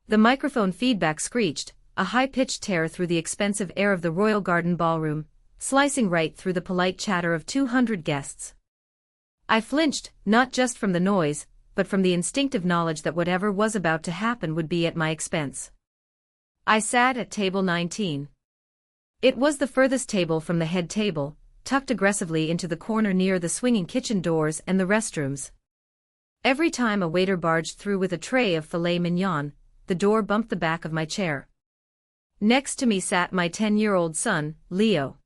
The microphone feedback screeched, a high-pitched tear through the expensive air of the Royal Garden Ballroom, slicing right through the polite chatter of 200 guests. I flinched, not just from the noise, but from the instinctive knowledge that whatever was about to happen would be at my expense. I sat at table 19. It was the furthest table from the head table, tucked aggressively into the corner near the swinging kitchen doors and the restrooms. Every time a waiter barged through with a tray of filet mignon, the door bumped the back of my chair. Next to me sat my 10-year-old son, Leo.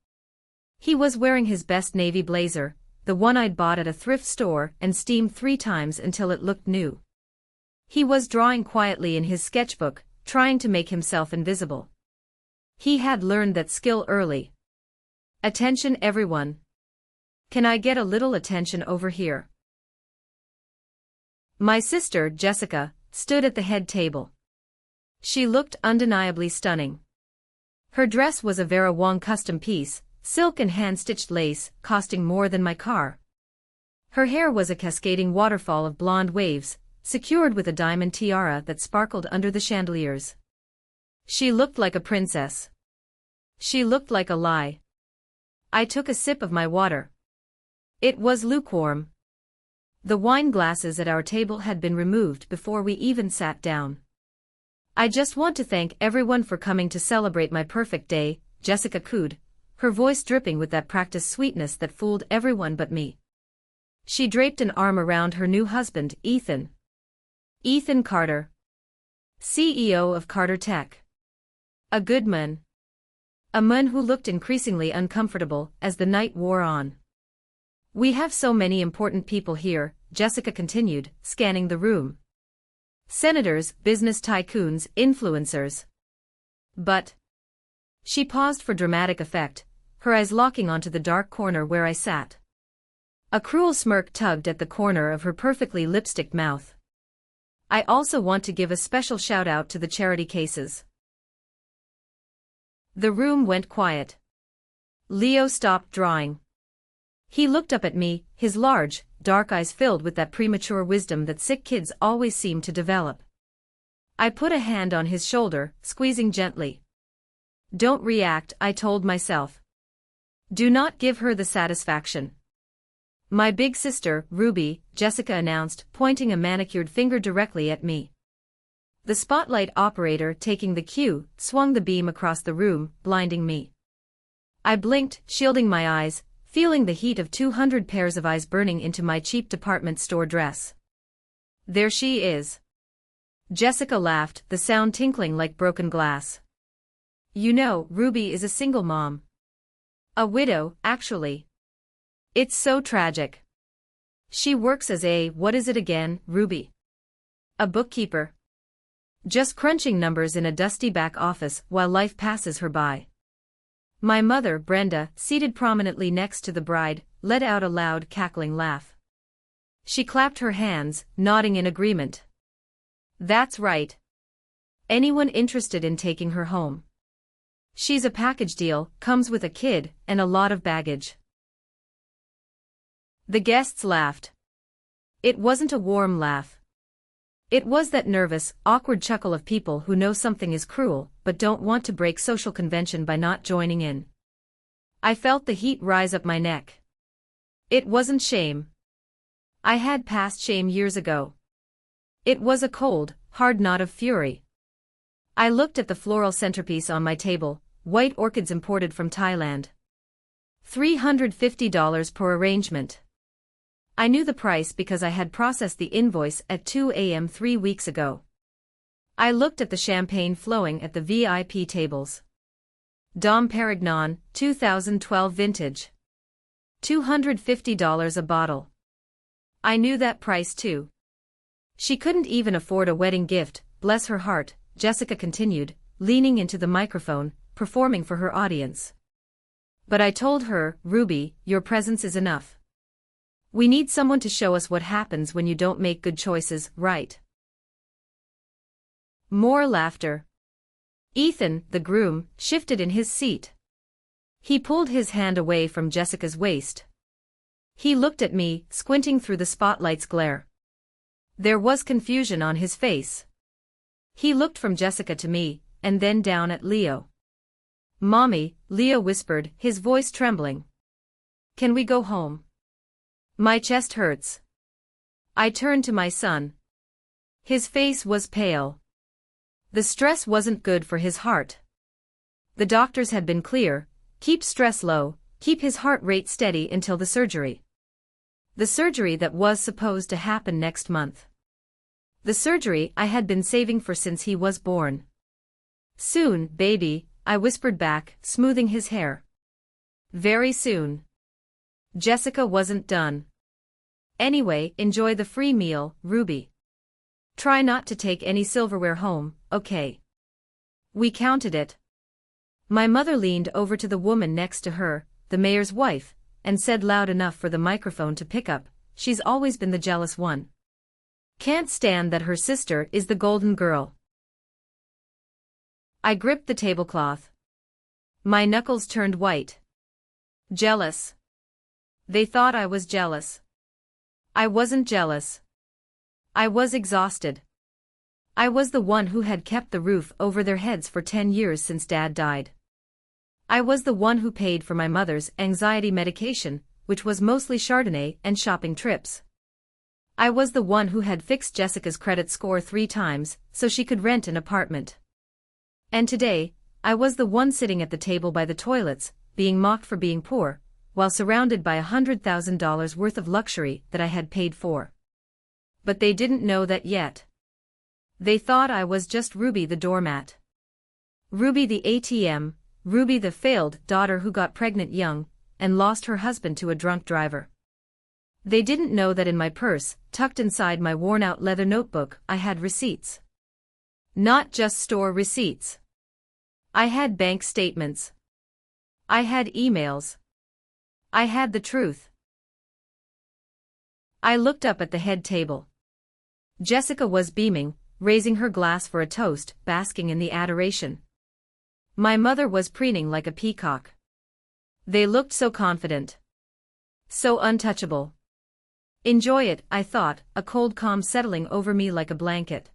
He was wearing his best navy blazer, the one I'd bought at a thrift store and steamed 3 times until it looked new. He was drawing quietly in his sketchbook, trying to make himself invisible. He had learned that skill early. Attention everyone. Can I get a little attention over here? My sister, Jessica, stood at the head table. She looked undeniably stunning. Her dress was a Vera Wang custom piece, silk and hand-stitched lace, costing more than my car. Her hair was a cascading waterfall of blonde waves, secured with a diamond tiara that sparkled under the chandeliers. She looked like a princess. She looked like a lie. I took a sip of my water. It was lukewarm. The wine glasses at our table had been removed before we even sat down. I just want to thank everyone for coming to celebrate my perfect day, Jessica cooed, her voice dripping with that practiced sweetness that fooled everyone but me. She draped an arm around her new husband, Ethan. Ethan Carter, CEO of Carter Tech. A good man. A man who looked increasingly uncomfortable as the night wore on. We have so many important people here, Jessica continued, scanning the room. Senators, business tycoons, influencers. But. She paused for dramatic effect, her eyes locking onto the dark corner where I sat. A cruel smirk tugged at the corner of her perfectly lipsticked mouth. I also want to give a special shout-out to the charity cases. The room went quiet. Leo stopped drawing. He looked up at me, his large, dark eyes filled with that premature wisdom that sick kids always seem to develop. I put a hand on his shoulder, squeezing gently. Don't react, I told myself. Do not give her the satisfaction. My big sister, Ruby, Jessica announced, pointing a manicured finger directly at me. The spotlight operator taking the cue, swung the beam across the room, blinding me. I blinked, shielding my eyes, feeling the heat of 200 pairs of eyes burning into my cheap department store dress. There she is. Jessica laughed, the sound tinkling like broken glass. You know, Ruby is a single mom. A widow, actually. It's so tragic. She works as a, what is it again, Ruby? A bookkeeper. Just crunching numbers in a dusty back office while life passes her by. My mother, Brenda, seated prominently next to the bride, let out a loud, cackling laugh. She clapped her hands, nodding in agreement. That's right. Anyone interested in taking her home? She's a package deal, comes with a kid, and a lot of baggage. The guests laughed. It wasn't a warm laugh. It was that nervous, awkward chuckle of people who know something is cruel, but don't want to break social convention by not joining in. I felt the heat rise up my neck. It wasn't shame. I had passed shame years ago. It was a cold, hard knot of fury. I looked at the floral centerpiece on my table, white orchids imported from Thailand. $350 per arrangement. I knew the price because I had processed the invoice at 2 a.m. 3 weeks ago. I looked at the champagne flowing at the VIP tables. Dom Perignon, 2012 vintage. $250 a bottle. I knew that price too. She couldn't even afford a wedding gift, bless her heart, Jessica continued, leaning into the microphone, performing for her audience. But I told her, Ruby, your presence is enough. We need someone to show us what happens when you don't make good choices, right? More laughter. Ethan, the groom, shifted in his seat. He pulled his hand away from Jessica's waist. He looked at me, squinting through the spotlight's glare. There was confusion on his face. He looked from Jessica to me, and then down at Leo. "Mommy," Leo whispered, his voice trembling. "Can we go home? My chest hurts." I turned to my son. His face was pale. The stress wasn't good for his heart. The doctors had been clear: keep stress low, keep his heart rate steady until the surgery. The surgery that was supposed to happen next month. The surgery I had been saving for since he was born. "Soon, baby," I whispered back, smoothing his hair. "Very soon." Jessica wasn't done. "Anyway, enjoy the free meal, Ruby. Try not to take any silverware home, okay?" We counted it. My mother leaned over to the woman next to her, the mayor's wife, and said loud enough for the microphone to pick up, "She's always been the jealous one. Can't stand that her sister is the golden girl." I gripped the tablecloth. My knuckles turned white. Jealous. They thought I was jealous. I wasn't jealous. I was exhausted. I was the one who had kept the roof over their heads for 10 years since Dad died. I was the one who paid for my mother's anxiety medication, which was mostly Chardonnay and shopping trips. I was the one who had fixed Jessica's credit score 3 times so she could rent an apartment. And today, I was the one sitting at the table by the toilets, being mocked for being poor, while surrounded by $100,000 worth of luxury that I had paid for. But they didn't know that yet. They thought I was just Ruby the doormat. Ruby the ATM, Ruby the failed daughter who got pregnant young and lost her husband to a drunk driver. They didn't know that in my purse, tucked inside my worn-out leather notebook, I had receipts. Not just store receipts. I had bank statements. I had emails. I had the truth. I looked up at the head table. Jessica was beaming, raising her glass for a toast, basking in the adoration. My mother was preening like a peacock. They looked so confident. So untouchable. Enjoy it, I thought, a cold calm settling over me like a blanket.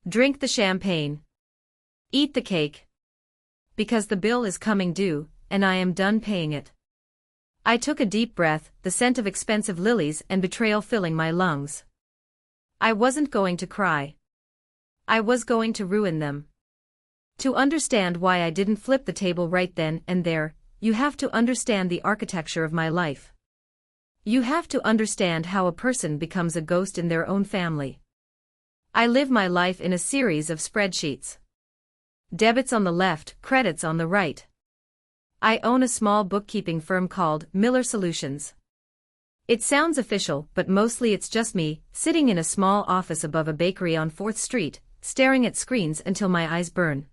Drink the champagne. Eat the cake. Because the bill is coming due, and I am done paying it. I took a deep breath, the scent of expensive lilies and betrayal filling my lungs. I wasn't going to cry. I was going to ruin them. To understand why I didn't flip the table right then and there, you have to understand the architecture of my life. You have to understand how a person becomes a ghost in their own family. I live my life in a series of spreadsheets. Debits on the left, credits on the right. I own a small bookkeeping firm called Miller Solutions. It sounds official, but mostly it's just me, sitting in a small office above a bakery on 4th Street, staring at screens until my eyes burn.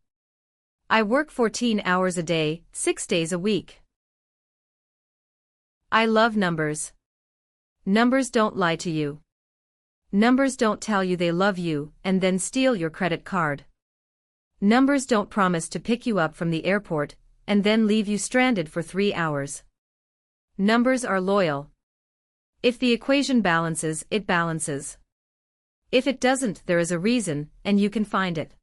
I work 14 hours a day, 6 days a week. I love numbers. Numbers don't lie to you. Numbers don't tell you they love you and then steal your credit card. Numbers don't promise to pick you up from the airport and then leave you stranded for 3 hours. Numbers are loyal. If the equation balances, it balances. If it doesn't, there is a reason, and you can find it.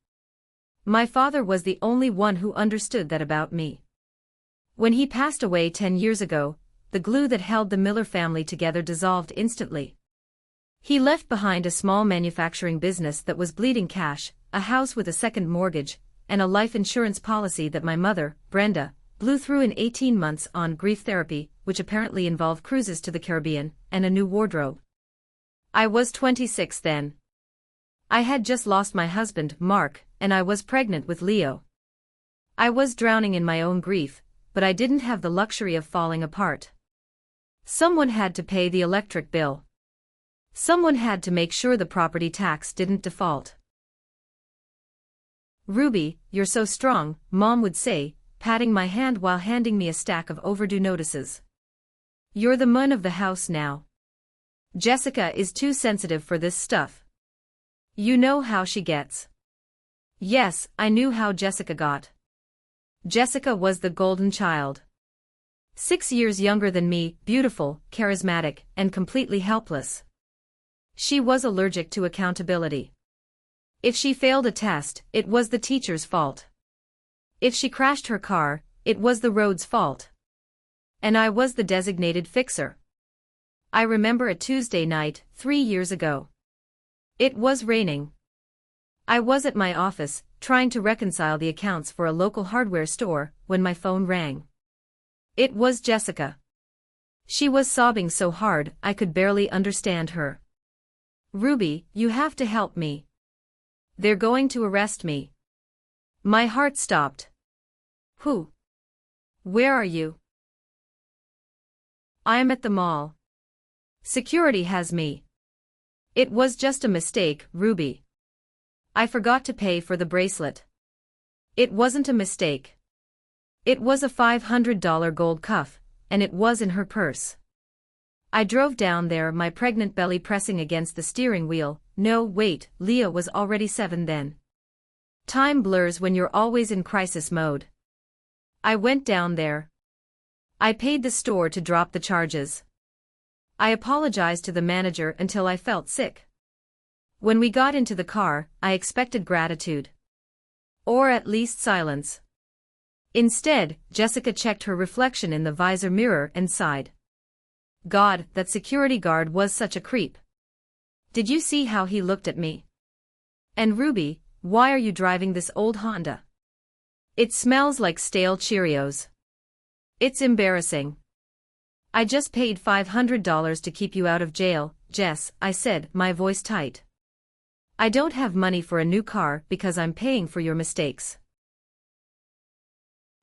My father was the only one who understood that about me. When he passed away 10 years ago, the glue that held the Miller family together dissolved instantly. He left behind a small manufacturing business that was bleeding cash, a house with a second mortgage, and a life insurance policy that my mother, Brenda, blew through in 18 months on grief therapy, which apparently involved cruises to the Caribbean, and a new wardrobe. I was 26 then. I had just lost my husband, Mark, and I was pregnant with Leo. I was drowning in my own grief, but I didn't have the luxury of falling apart. Someone had to pay the electric bill. Someone had to make sure the property tax didn't default. "Ruby, you're so strong," Mom would say, patting my hand while handing me a stack of overdue notices. "You're the mun of the house now. Jessica is too sensitive for this stuff. You know how she gets." Yes, I knew how Jessica got. Jessica was the golden child. 6 years younger than me, beautiful, charismatic, and completely helpless. She was allergic to accountability. If she failed a test, it was the teacher's fault. If she crashed her car, it was the road's fault. And I was the designated fixer. I remember a Tuesday night, 3 years ago. It was raining. I was at my office, trying to reconcile the accounts for a local hardware store, when my phone rang. It was Jessica. She was sobbing so hard I could barely understand her. "Ruby, you have to help me. They're going to arrest me." My heart stopped. "Who? Where are you?" "I'm at the mall. Security has me." "It was just a mistake, Ruby. I forgot to pay for the bracelet." "It wasn't a mistake. It was a $500 gold cuff, and it was in her purse." I drove down there, my pregnant belly pressing against the steering wheel. No, wait, Leah was already 7 then. Time blurs when you're always in crisis mode. I went down there. I paid the store to drop the charges. I apologized to the manager until I felt sick. When we got into the car, I expected gratitude. Or at least silence. Instead, Jessica checked her reflection in the visor mirror and sighed. God, that security guard was such a creep. Did you see how he looked at me? And Ruby, why are you driving this old Honda? It smells like stale Cheerios. It's embarrassing. I just paid $500 to keep you out of jail, Jess, I said, my voice tight. I don't have money for a new car because I'm paying for your mistakes.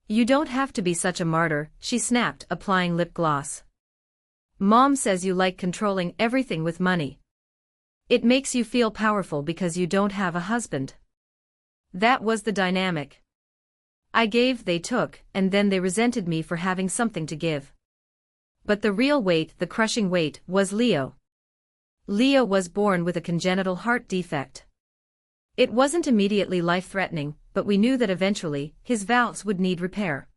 You don't have to be such a martyr, she snapped, applying lip gloss. Mom says you like controlling everything with money. It makes you feel powerful because you don't have a husband. That was the dynamic. I gave, they took, and then they resented me for having something to give. But the real weight, the crushing weight, was Leo. Leo was born with a congenital heart defect. It wasn't immediately life-threatening, but we knew that eventually, his valves would need repair.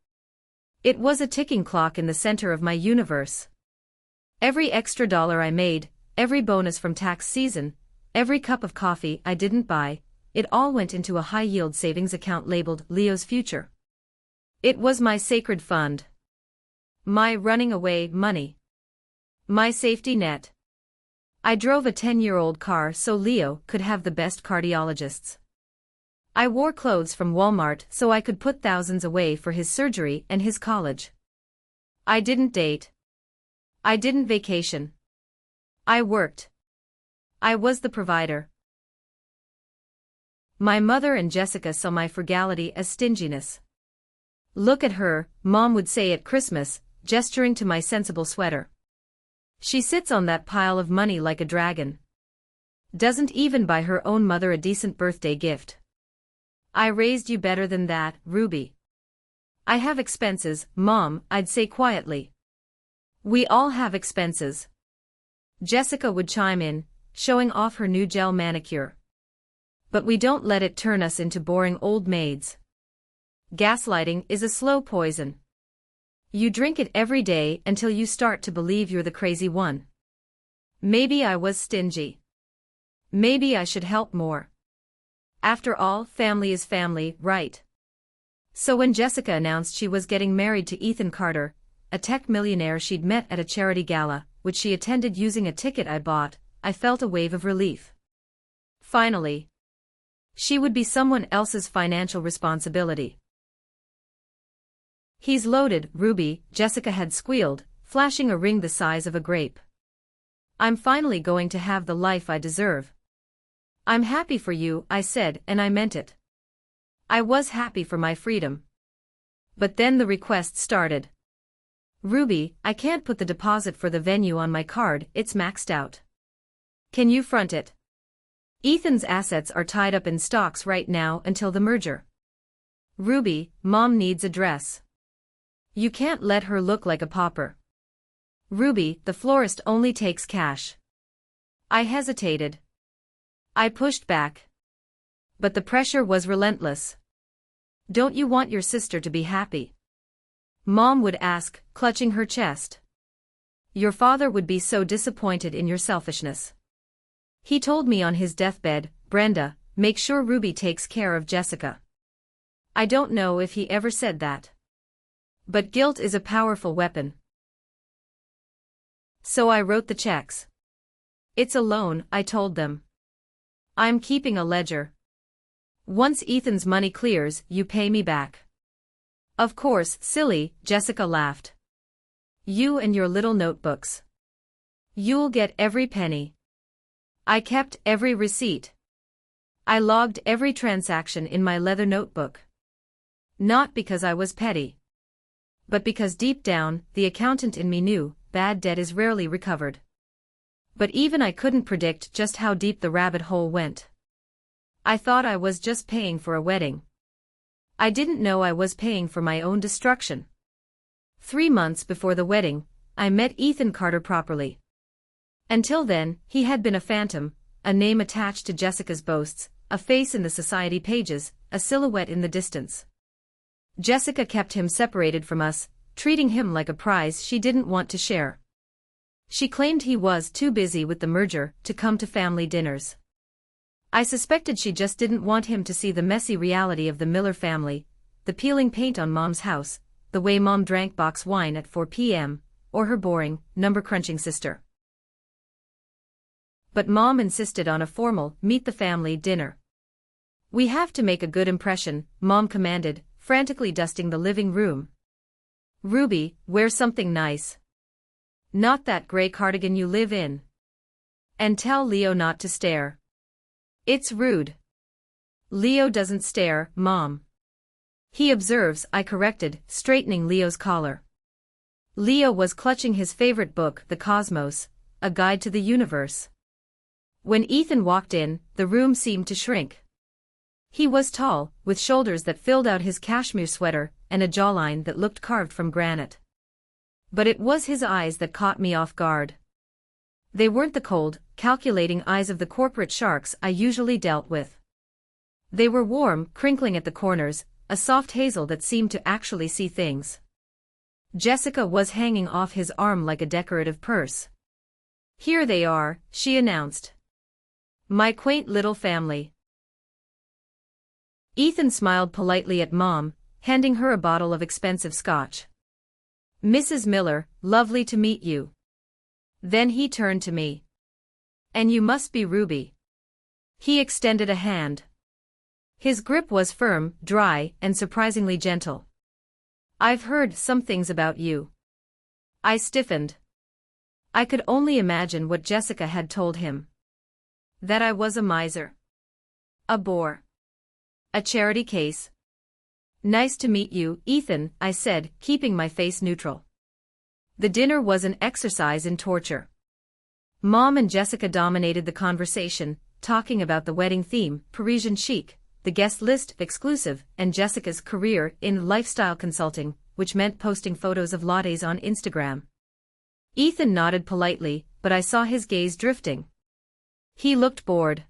It was a ticking clock in the center of my universe. Every extra dollar I made, every bonus from tax season, every cup of coffee I didn't buy, it all went into a high-yield savings account labeled Leo's Future. It was my sacred fund. My running away money. My safety net. I drove a 10-year-old car so Leo could have the best cardiologists. I wore clothes from Walmart so I could put thousands away for his surgery and his college. I didn't date. I didn't vacation. I worked. I was the provider. My mother and Jessica saw my frugality as stinginess. Look at her, Mom would say at Christmas, gesturing to my sensible sweater. She sits on that pile of money like a dragon. Doesn't even buy her own mother a decent birthday gift. I raised you better than that, Ruby. I have expenses, Mom, I'd say quietly. We all have expenses. Jessica would chime in, showing off her new gel manicure. But we don't let it turn us into boring old maids. Gaslighting is a slow poison. You drink it every day until you start to believe you're the crazy one. Maybe I was stingy. Maybe I should help more. After all, family is family, right? So when Jessica announced she was getting married to Ethan Carter, a tech millionaire she'd met at a charity gala, which she attended using a ticket I bought, I felt a wave of relief. Finally. She would be someone else's financial responsibility. He's loaded, Ruby, Jessica had squealed, flashing a ring the size of a grape. I'm finally going to have the life I deserve. I'm happy for you, I said, and I meant it. I was happy for my freedom. But then the request started. Ruby, I can't put the deposit for the venue on my card, it's maxed out. Can you front it? Ethan's assets are tied up in stocks right now until the merger. Ruby, Mom needs a dress. You can't let her look like a pauper. Ruby, the florist only takes cash. I hesitated. I pushed back. But the pressure was relentless. Don't you want your sister to be happy? Mom would ask, clutching her chest. Your father would be so disappointed in your selfishness. He told me on his deathbed, Brenda, make sure Ruby takes care of Jessica. I don't know if he ever said that. But guilt is a powerful weapon. So I wrote the checks. It's a loan, I told them. I'm keeping a ledger. Once Ethan's money clears, you pay me back. Of course, silly, Jessica laughed. You and your little notebooks. You'll get every penny. I kept every receipt. I logged every transaction in my leather notebook. Not because I was petty. But because deep down, the accountant in me knew, bad debt is rarely recovered. But even I couldn't predict just how deep the rabbit hole went. I thought I was just paying for a wedding. I didn't know I was paying for my own destruction. 3 months before the wedding, I met Ethan Carter properly. Until then, he had been a phantom, a name attached to Jessica's boasts, a face in the society pages, a silhouette in the distance. Jessica kept him separated from us, treating him like a prize she didn't want to share. She claimed he was too busy with the merger to come to family dinners. I suspected she just didn't want him to see the messy reality of the Miller family, the peeling paint on Mom's house, the way Mom drank box wine at 4 p.m., or her boring, number-crunching sister. But Mom insisted on a formal, meet-the-family dinner. We have to make a good impression, Mom commanded, frantically dusting the living room. Ruby, wear something nice. Not that gray cardigan you live in. And tell Leo not to stare. It's rude. Leo doesn't stare, Mom. He observes, I corrected, straightening Leo's collar. Leo was clutching his favorite book, The Cosmos, A Guide to the Universe. When Ethan walked in, the room seemed to shrink. He was tall, with shoulders that filled out his cashmere sweater, and a jawline that looked carved from granite. But it was his eyes that caught me off guard. They weren't the cold, calculating eyes of the corporate sharks I usually dealt with. They were warm, crinkling at the corners, a soft hazel that seemed to actually see things. Jessica was hanging off his arm like a decorative purse. Here they are, she announced. My quaint little family. Ethan smiled politely at Mom, handing her a bottle of expensive scotch. Mrs. Miller, lovely to meet you. Then he turned to me. And you must be Ruby. He extended a hand. His grip was firm, dry, and surprisingly gentle. I've heard some things about you. I stiffened. I could only imagine what Jessica had told him. That I was a miser. A bore. A charity case. Nice to meet you, Ethan, I said, keeping my face neutral. The dinner was an exercise in torture. Mom and Jessica dominated the conversation, talking about the wedding theme, Parisian chic, the guest list, exclusive, and Jessica's career in lifestyle consulting, which meant posting photos of lattes on Instagram. Ethan nodded politely, but I saw his gaze drifting. He looked bored.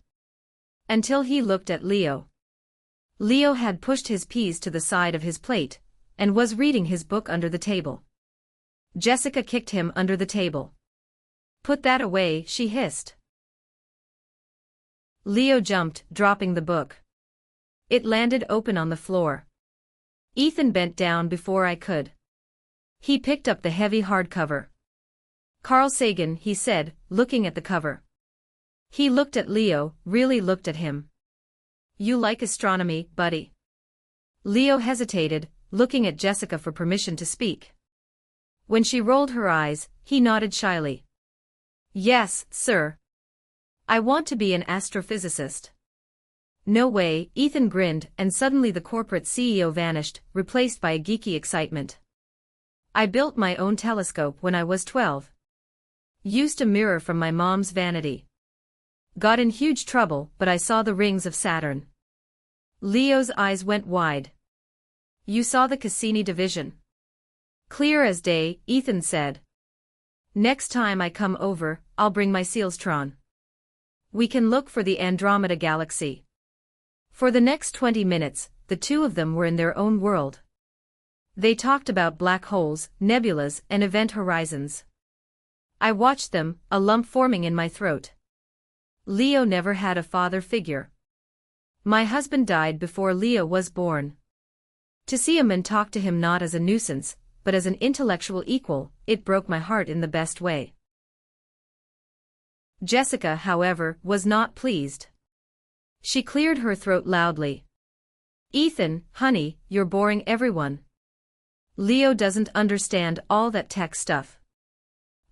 Until he looked at Leo. Leo had pushed his peas to the side of his plate, and was reading his book under the table. Jessica kicked him under the table. Put that away, she hissed. Leo jumped, dropping the book. It landed open on the floor. Ethan bent down before I could. He picked up the heavy hardcover. Carl Sagan, he said, looking at the cover. He looked at Leo, really looked at him. You like astronomy, buddy? Leo hesitated, looking at Jessica for permission to speak. When she rolled her eyes, he nodded shyly. Yes, sir. I want to be an astrophysicist. No way, Ethan grinned, and suddenly the corporate CEO vanished, replaced by a geeky excitement. I built my own telescope when I was 12. Used a mirror from my mom's vanity. Got in huge trouble, but I saw the rings of Saturn. Leo's eyes went wide. You saw the Cassini division? Clear as day, Ethan said. Next time I come over, I'll bring my Sealstron. We can look for the Andromeda Galaxy. For the next 20 minutes, the two of them were in their own world. They talked about black holes, nebulas, and event horizons. I watched them, a lump forming in my throat. Leo never had a father figure. My husband died before Leo was born. To see a man talk to him not as a nuisance, but as an intellectual equal, it broke my heart in the best way. Jessica, however, was not pleased. She cleared her throat loudly. Ethan, honey, you're boring everyone. Leo doesn't understand all that tech stuff.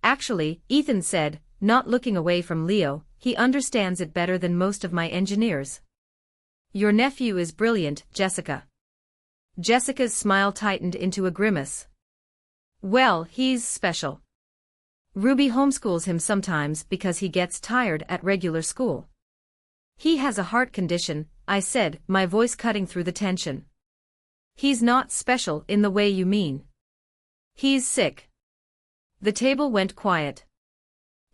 Actually, Ethan said, not looking away from Leo, he understands it better than most of my engineers. Your nephew is brilliant, Jessica. Jessica's smile tightened into a grimace. Well, he's special. Ruby homeschools him sometimes because he gets tired at regular school. He has a heart condition, I said, my voice cutting through the tension. He's not special in the way you mean. He's sick. The table went quiet.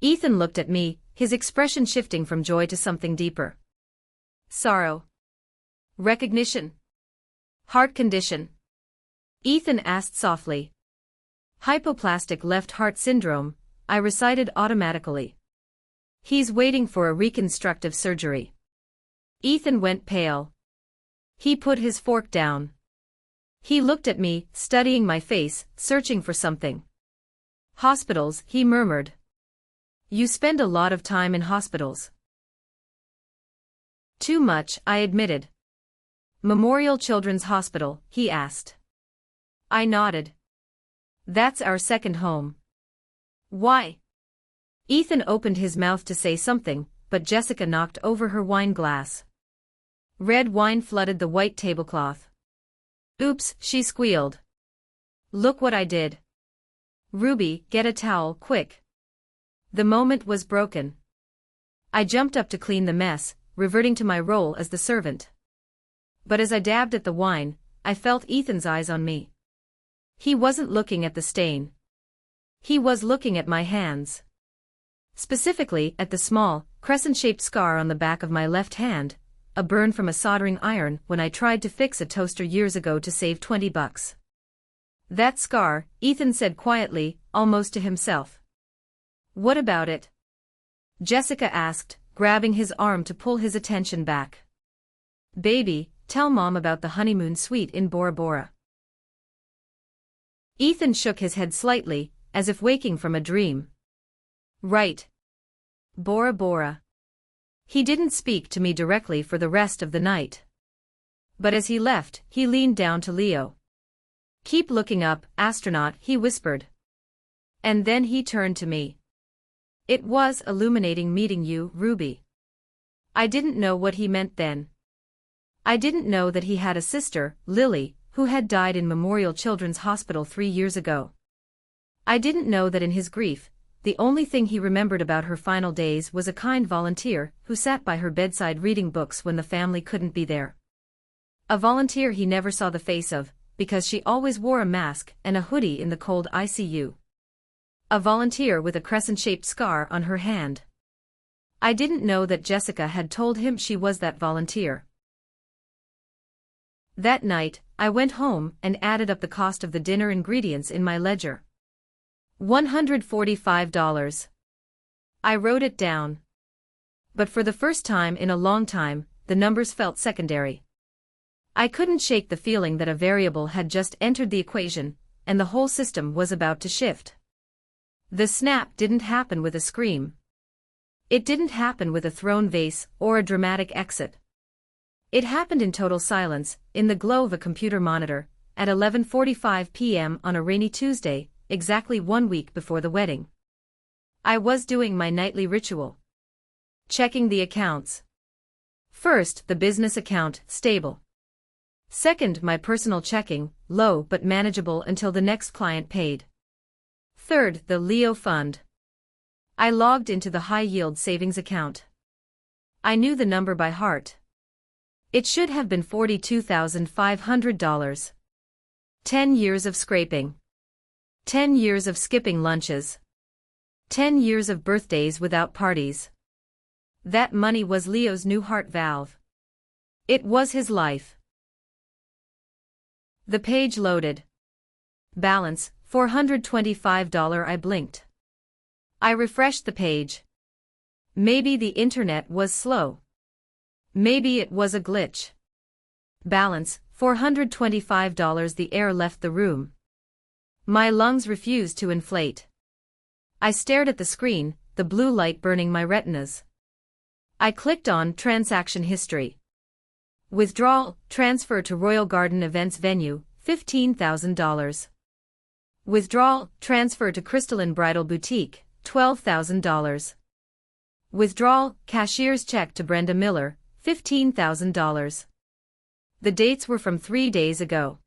Ethan looked at me, his expression shifting from joy to something deeper. Sorrow. Recognition. Heart condition. Ethan asked softly. Hypoplastic left heart syndrome, I recited automatically. He's waiting for a reconstructive surgery. Ethan went pale. He put his fork down. He looked at me, studying my face, searching for something. Hospitals, he murmured. You spend a lot of time in hospitals. Too much, I admitted. Memorial Children's Hospital, he asked. I nodded. That's our second home. Why? Ethan opened his mouth to say something, but Jessica knocked over her wine glass. Red wine flooded the white tablecloth. Oops, she squealed. Look what I did. Ruby, get a towel, quick. The moment was broken. I jumped up to clean the mess, reverting to my role as the servant. But as I dabbed at the wine, I felt Ethan's eyes on me. He wasn't looking at the stain. He was looking at my hands. Specifically at the small, crescent-shaped scar on the back of my left hand, a burn from a soldering iron when I tried to fix a toaster years ago to save $20. That scar, Ethan said quietly, almost to himself. What about it? Jessica asked, grabbing his arm to pull his attention back. Baby, tell Mom about the honeymoon suite in Bora Bora. Ethan shook his head slightly, as if waking from a dream. Right. Bora Bora. He didn't speak to me directly for the rest of the night. But as he left, he leaned down to Leo. Keep looking up, astronaut, he whispered. And then he turned to me. It was illuminating meeting you, Ruby. I didn't know what he meant then. I didn't know that he had a sister, Lily, who had died in Memorial Children's Hospital 3 years ago. I didn't know that in his grief, the only thing he remembered about her final days was a kind volunteer who sat by her bedside reading books when the family couldn't be there. A volunteer he never saw the face of, because she always wore a mask and a hoodie in the cold ICU. A volunteer with a crescent-shaped scar on her hand. I didn't know that Jessica had told him she was that volunteer. That night, I went home and added up the cost of the dinner ingredients in my ledger. $145. I wrote it down. But for the first time in a long time, the numbers felt secondary. I couldn't shake the feeling that a variable had just entered the equation, and the whole system was about to shift. The snap didn't happen with a scream. It didn't happen with a thrown vase or a dramatic exit. It happened in total silence, in the glow of a computer monitor, at 11:45 p.m. on a rainy Tuesday, exactly 1 week before the wedding. I was doing my nightly ritual. Checking the accounts. First, the business account, stable. Second, my personal checking, low but manageable until the next client paid. Third, the Leo fund. I logged into the high-yield savings account. I knew the number by heart. It should have been $42,500. 10 years of scraping. 10 years of skipping lunches. 10 years of birthdays without parties. That money was Leo's new heart valve. It was his life. The page loaded. Balance, $425. I blinked. I refreshed the page. Maybe the internet was slow. Maybe it was a glitch. Balance, $425. The air left the room. My lungs refused to inflate. I stared at the screen, the blue light burning my retinas. I clicked on Transaction History. Withdrawal, transfer to Royal Garden Events Venue, $15,000. Withdrawal, transfer to Crystalline Bridal Boutique, $12,000. Withdrawal, cashier's check to Brenda Miller, $15,000. The dates were from 3 days ago.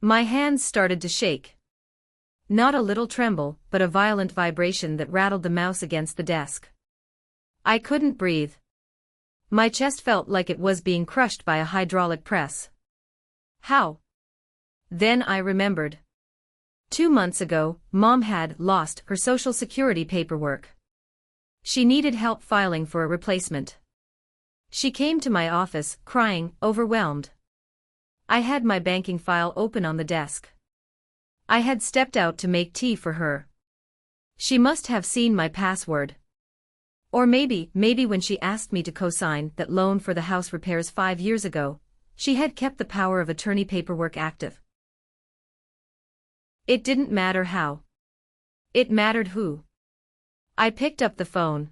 My hands started to shake. Not a little tremble, but a violent vibration that rattled the mouse against the desk. I couldn't breathe. My chest felt like it was being crushed by a hydraulic press. How? Then I remembered. 2 months ago, Mom had lost her Social Security paperwork. She needed help filing for a replacement. She came to my office, crying, overwhelmed. I had my banking file open on the desk. I had stepped out to make tea for her. She must have seen my password. Or maybe when she asked me to co-sign that loan for the house repairs 5 years ago, she had kept the power of attorney paperwork active. It didn't matter how. It mattered who. I picked up the phone.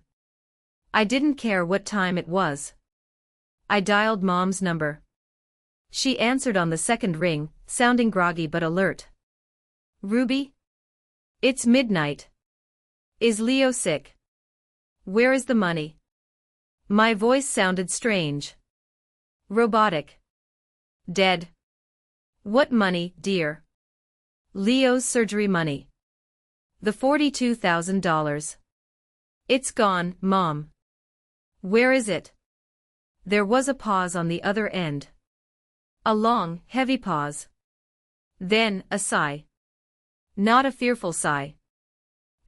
I didn't care what time it was. I dialed Mom's number. She answered on the second ring, sounding groggy but alert. Ruby? It's midnight. Is Leo sick? Where is the money? My voice sounded strange. Robotic. Dead. What money, dear? Leo's surgery money. The $42,000. It's gone, Mom. Where is it? There was a pause on the other end. A long, heavy pause. Then, a sigh. Not a fearful sigh.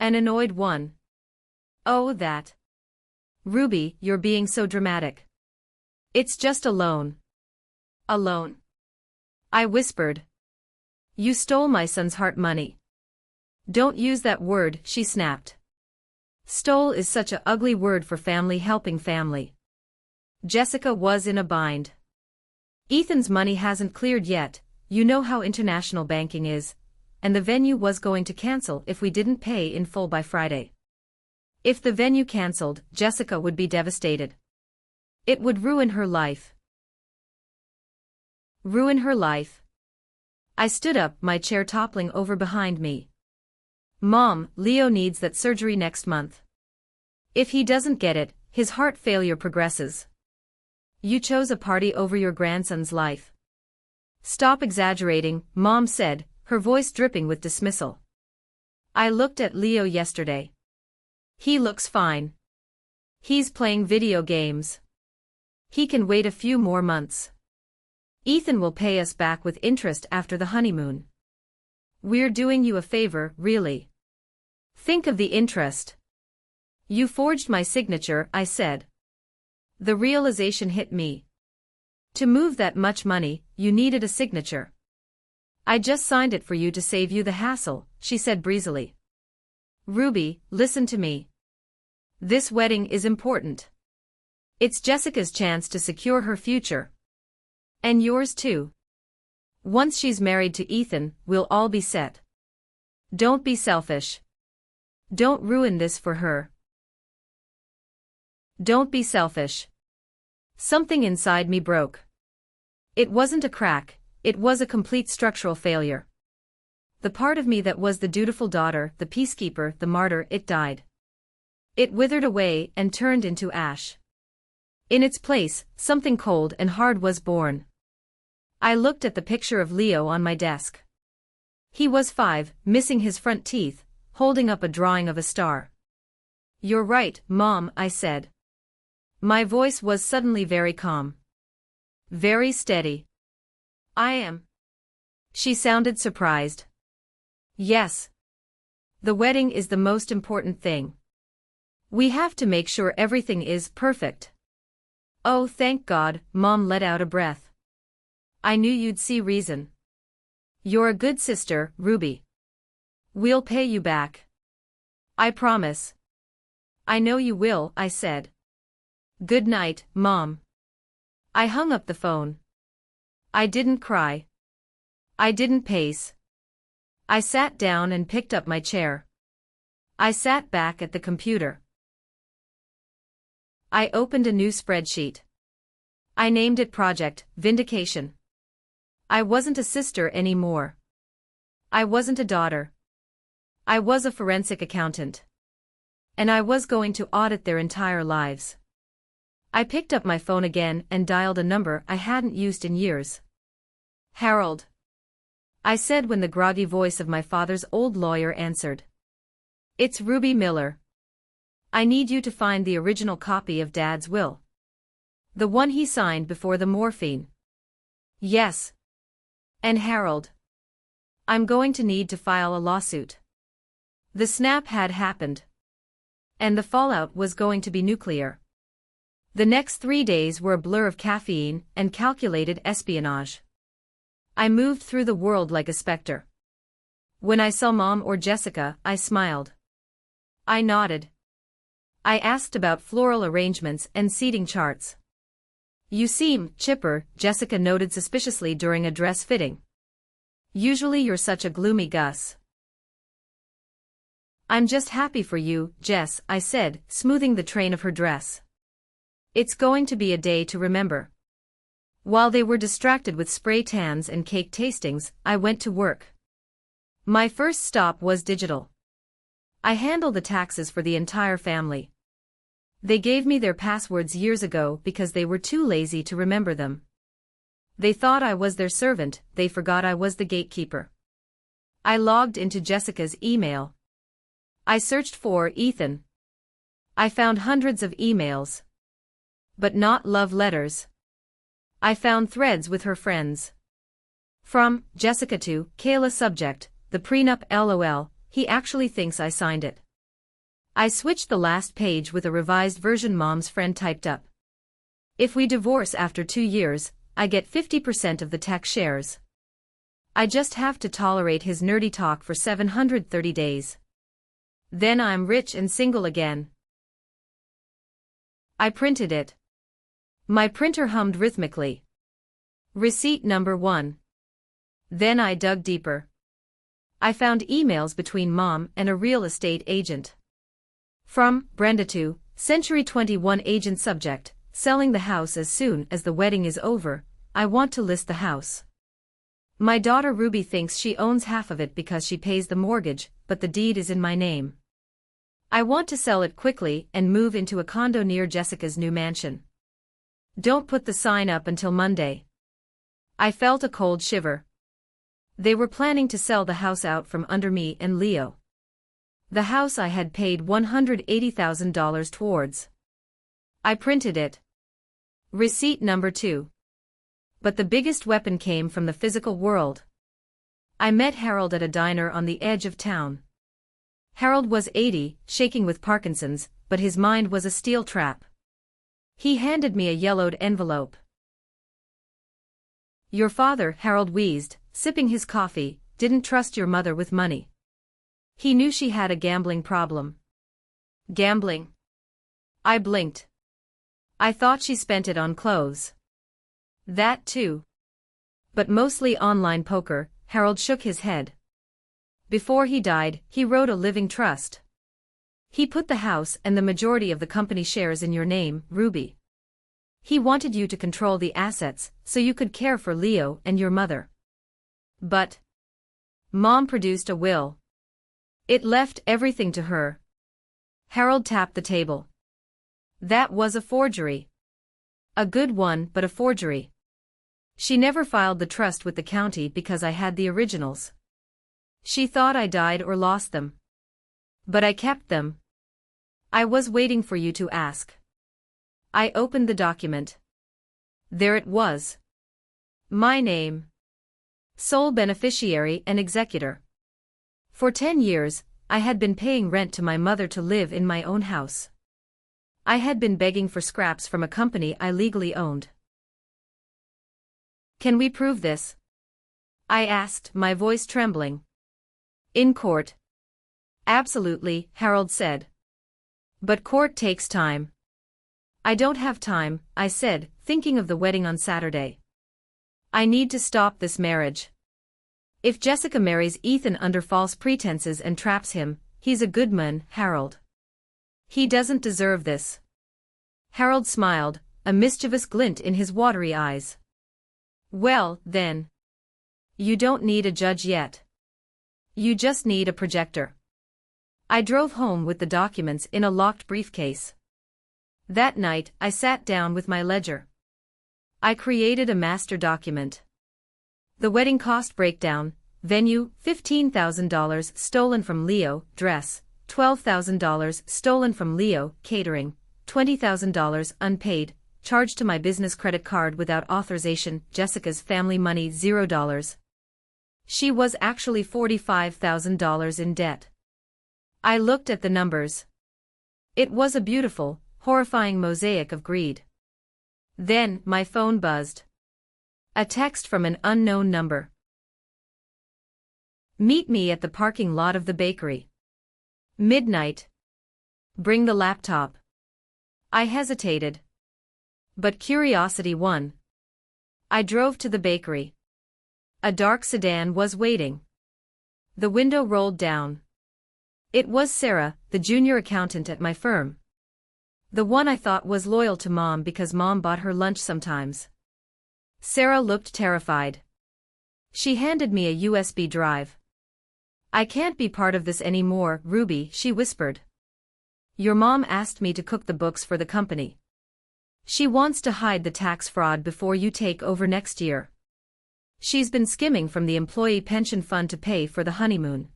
An annoyed one. Oh, that. Ruby, you're being so dramatic. It's just a loan. A loan. I whispered. You stole my son's heart money. Don't use that word, she snapped. Stole is such a ugly word for family helping family. Jessica was in a bind. Ethan's money hasn't cleared yet, you know how international banking is, and the venue was going to cancel if we didn't pay in full by Friday. If the venue canceled, Jessica would be devastated. It would ruin her life. Ruin her life. I stood up, my chair toppling over behind me. Mom, Leo needs that surgery next month. If he doesn't get it, his heart failure progresses. You chose a party over your grandson's life. Stop exaggerating, Mom said, her voice dripping with dismissal. I looked at Leo yesterday. He looks fine. He's playing video games. He can wait a few more months. Ethan will pay us back with interest after the honeymoon. We're doing you a favor, really. Think of the interest. You forged my signature, I said. The realization hit me. To move that much money, you needed a signature. I just signed it for you to save you the hassle, she said breezily. Ruby, listen to me. This wedding is important. It's Jessica's chance to secure her future. And yours too. Once she's married to Ethan, we'll all be set. Don't be selfish. Don't ruin this for her. Don't be selfish. Something inside me broke. It wasn't a crack, it was a complete structural failure. The part of me that was the dutiful daughter, the peacekeeper, the martyr, it died. It withered away and turned into ash. In its place, something cold and hard was born. I looked at the picture of Leo on my desk. He was 5, missing his front teeth, holding up a drawing of a star. You're right, Mom, I said. My voice was suddenly very calm. Very steady. I am. She sounded surprised. Yes. The wedding is the most important thing. We have to make sure everything is perfect. Oh, thank God, Mom let out a breath. I knew you'd see reason. You're a good sister, Ruby. We'll pay you back. I promise. I know you will, I said. Good night, Mom. I hung up the phone. I didn't cry. I didn't pace. I sat down and picked up my chair. I sat back at the computer. I opened a new spreadsheet. I named it Project Vindication. I wasn't a sister anymore. I wasn't a daughter. I was a forensic accountant. And I was going to audit their entire lives. I picked up my phone again and dialed a number I hadn't used in years. Harold, I said when the groggy voice of my father's old lawyer answered. It's Ruby Miller. I need you to find the original copy of Dad's will. The one he signed before the morphine. Yes. And Harold, I'm going to need to file a lawsuit. The snap had happened. And the fallout was going to be nuclear. The next 3 days were a blur of caffeine and calculated espionage. I moved through the world like a specter. When I saw Mom or Jessica, I smiled. I nodded. I asked about floral arrangements and seating charts. You seem chipper, Jessica noted suspiciously during a dress fitting. Usually you're such a gloomy Gus. I'm just happy for you, Jess, I said, smoothing the train of her dress. It's going to be a day to remember. While they were distracted with spray tans and cake tastings, I went to work. My first stop was digital. I handle the taxes for the entire family. They gave me their passwords years ago because they were too lazy to remember them. They thought I was their servant, they forgot I was the gatekeeper. I logged into Jessica's email. I searched for Ethan. I found hundreds of emails. But not love letters. I found threads with her friends. From Jessica to Kayla subject, the prenup LOL, he actually thinks I signed it. I switched the last page with a revised version Mom's friend typed up. If we divorce after 2 years, I get 50% of the tech shares. I just have to tolerate his nerdy talk for 730 days. Then I'm rich and single again. I printed it. My printer hummed rhythmically. Receipt number 1. Then I dug deeper. I found emails between Mom and a real estate agent. From Brenda to Century 21 agent subject, selling the house as soon as the wedding is over, I want to list the house. My daughter Ruby thinks she owns half of it because she pays the mortgage, but the deed is in my name. I want to sell it quickly and move into a condo near Jessica's new mansion. Don't put the sign up until Monday. I felt a cold shiver. They were planning to sell the house out from under me and Leo. The house I had paid $180,000 towards. I printed it. Receipt number 2. But the biggest weapon came from the physical world. I met Harold at a diner on the edge of town. Harold was 80, shaking with Parkinson's, but his mind was a steel trap. He handed me a yellowed envelope. Your father, Harold wheezed, sipping his coffee, didn't trust your mother with money. He knew she had a gambling problem. Gambling? I blinked. I thought she spent it on clothes. That too. But mostly online poker, Harold shook his head. Before he died, he wrote a living trust. He put the house and the majority of the company shares in your name, Ruby. He wanted you to control the assets, so you could care for Leo and your mother. But Mom produced a will. It left everything to her. Harold tapped the table. That was a forgery. A good one, but a forgery. She never filed the trust with the county because I had the originals. She thought I died or lost them. But I kept them. I was waiting for you to ask. I opened the document. There it was. My name. Sole beneficiary and executor. For 10 years, I had been paying rent to my mother to live in my own house. I had been begging for scraps from a company I legally owned. Can we prove this? I asked, my voice trembling. In court. Absolutely, Harold said. But court takes time. I don't have time, I said, thinking of the wedding on Saturday. I need to stop this marriage. If Jessica marries Ethan under false pretenses and traps him, he's a good man, Harold. He doesn't deserve this. Harold smiled, a mischievous glint in his watery eyes. Well, then. You don't need a judge yet. You just need a projector. I drove home with the documents in a locked briefcase. That night, I sat down with my ledger. I created a master document. The wedding cost breakdown: venue, $15,000 stolen from Leo; dress, $12,000 stolen from Leo; catering, $20,000 unpaid, charged to my business credit card without authorization; Jessica's family money $0. She was actually $45,000 in debt. I looked at the numbers. It was a beautiful, horrifying mosaic of greed. Then, my phone buzzed. A text from an unknown number. Meet me at the parking lot of the bakery. Midnight. Bring the laptop. I hesitated. But curiosity won. I drove to the bakery. A dark sedan was waiting. The window rolled down. It was Sarah, the junior accountant at my firm. The one I thought was loyal to Mom because Mom bought her lunch sometimes. Sarah looked terrified. She handed me a USB drive. I can't be part of this anymore, Ruby, she whispered. Your mom asked me to cook the books for the company. She wants to hide the tax fraud before you take over next year. She's been skimming from the employee pension fund to pay for the honeymoon.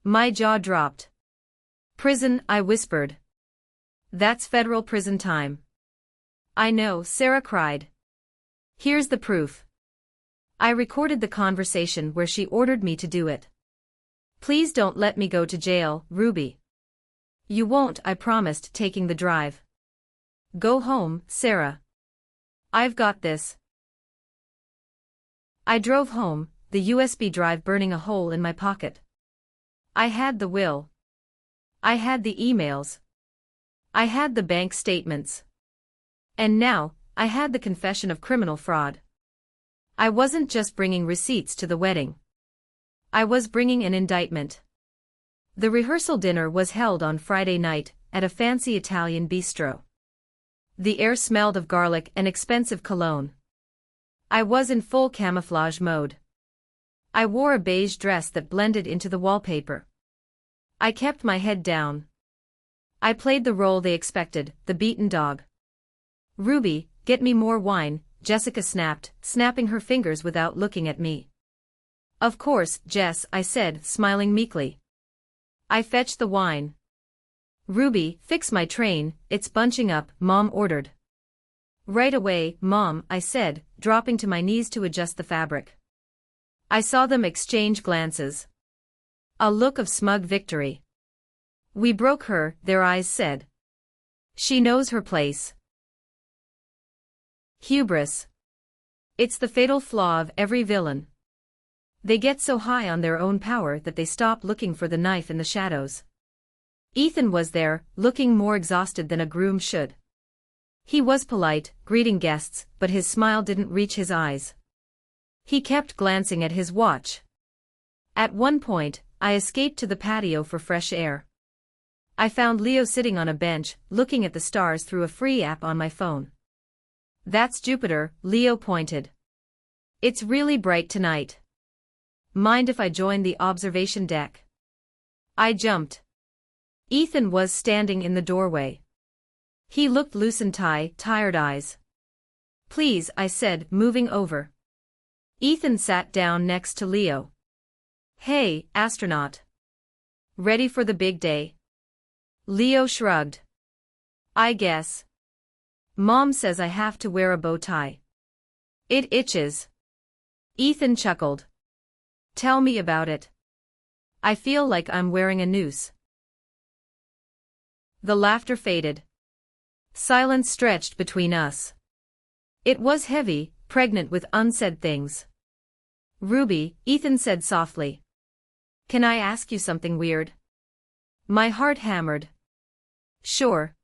My jaw dropped. Prison, I whispered. That's federal prison time. I know, Sarah cried. Here's the proof. I recorded the conversation where she ordered me to do it. Please don't let me go to jail, Ruby. You won't, I promised, taking the drive. Go home, Sarah. I've got this. I drove home, the USB drive burning a hole in my pocket. I had the will. I had the emails. I had the bank statements. And now, I had the confession of criminal fraud. I wasn't just bringing receipts to the wedding. I was bringing an indictment. The rehearsal dinner was held on Friday night, at a fancy Italian bistro. The air smelled of garlic and expensive cologne. I was in full camouflage mode. I wore a beige dress that blended into the wallpaper. I kept my head down. I played the role they expected, the beaten dog. Ruby, get me more wine, Jessica snapped, snapping her fingers without looking at me. Of course, Jess, I said, smiling meekly. I fetched the wine. Ruby, fix my train, it's bunching up, Mom ordered. Right away, Mom, I said, dropping to my knees to adjust the fabric. I saw them exchange glances. A look of smug victory. We broke her, their eyes said. She knows her place. Hubris. It's the fatal flaw of every villain. They get so high on their own power that they stop looking for the knife in the shadows. Ethan was there, looking more exhausted than a groom should. He was polite, greeting guests, but his smile didn't reach his eyes. He kept glancing at his watch. At one point, I escaped to the patio for fresh air. I found Leo sitting on a bench, looking at the stars through a free app on my phone. That's Jupiter, Leo pointed. It's really bright tonight. Mind if I join the observation deck? I jumped. Ethan was standing in the doorway. He looked loose and tired eyes. Please, I said, moving over. Ethan sat down next to Leo. Hey, astronaut. Ready for the big day? Leo shrugged. I guess. Mom says I have to wear a bow tie. It itches. Ethan chuckled. Tell me about it. I feel like I'm wearing a noose. The laughter faded. Silence stretched between us. It was heavy, pregnant with unsaid things. Ruby, Ethan said softly. Can I ask you something weird? My heart hammered. Sure.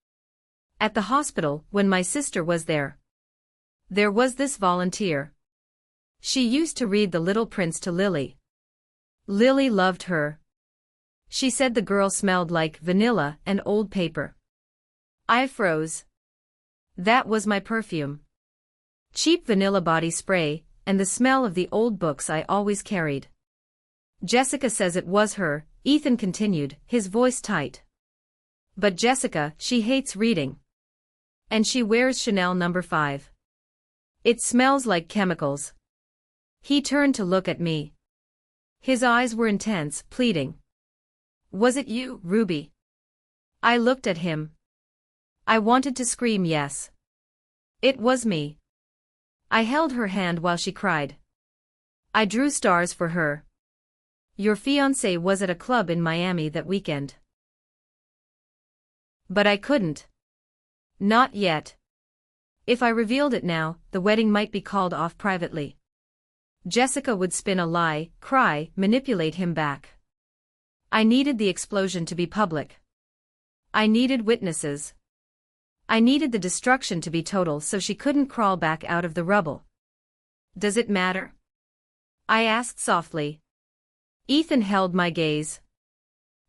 At the hospital, when my sister was there. There was this volunteer. She used to read The Little Prince to Lily. Lily loved her. She said the girl smelled like vanilla and old paper. I froze. That was my perfume. Cheap vanilla body spray, and the smell of the old books I always carried. Jessica says it was her, Ethan continued, his voice tight. But Jessica, she hates reading. And she wears Chanel No. 5. It smells like chemicals. He turned to look at me. His eyes were intense, pleading. Was it you, Ruby? I looked at him. I wanted to scream yes. It was me. I held her hand while she cried. I drew stars for her. Your fiancé was at a club in Miami that weekend. But I couldn't. Not yet. If I revealed it now, the wedding might be called off privately. Jessica would spin a lie, cry, manipulate him back. I needed the explosion to be public. I needed witnesses. I needed the destruction to be total so she couldn't crawl back out of the rubble. Does it matter? I asked softly. Ethan held my gaze.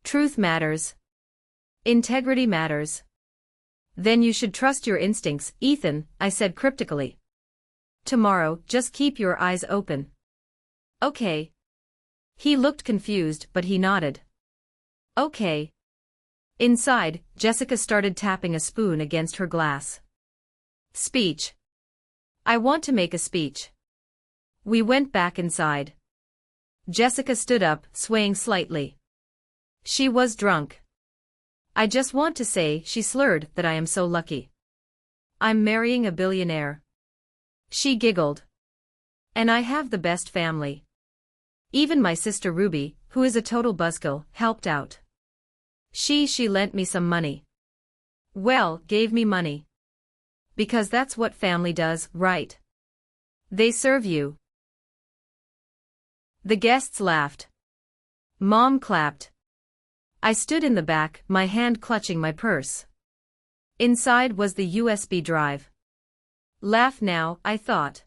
Truth matters. Integrity matters. Then you should trust your instincts, Ethan, I said cryptically. Tomorrow, just keep your eyes open. Okay. He looked confused, but he nodded. Okay. Inside, Jessica started tapping a spoon against her glass. Speech. I want to make a speech. We went back inside. Jessica stood up, swaying slightly. She was drunk. I just want to say, she slurred, that I am so lucky. I'm marrying a billionaire. She giggled. And I have the best family. Even my sister Ruby, who is a total buzzkill, helped out. She lent me some money. Well, gave me money. Because that's what family does, right? They serve you. The guests laughed. Mom clapped. I stood in the back, my hand clutching my purse. Inside was the USB drive. Laugh now, I thought.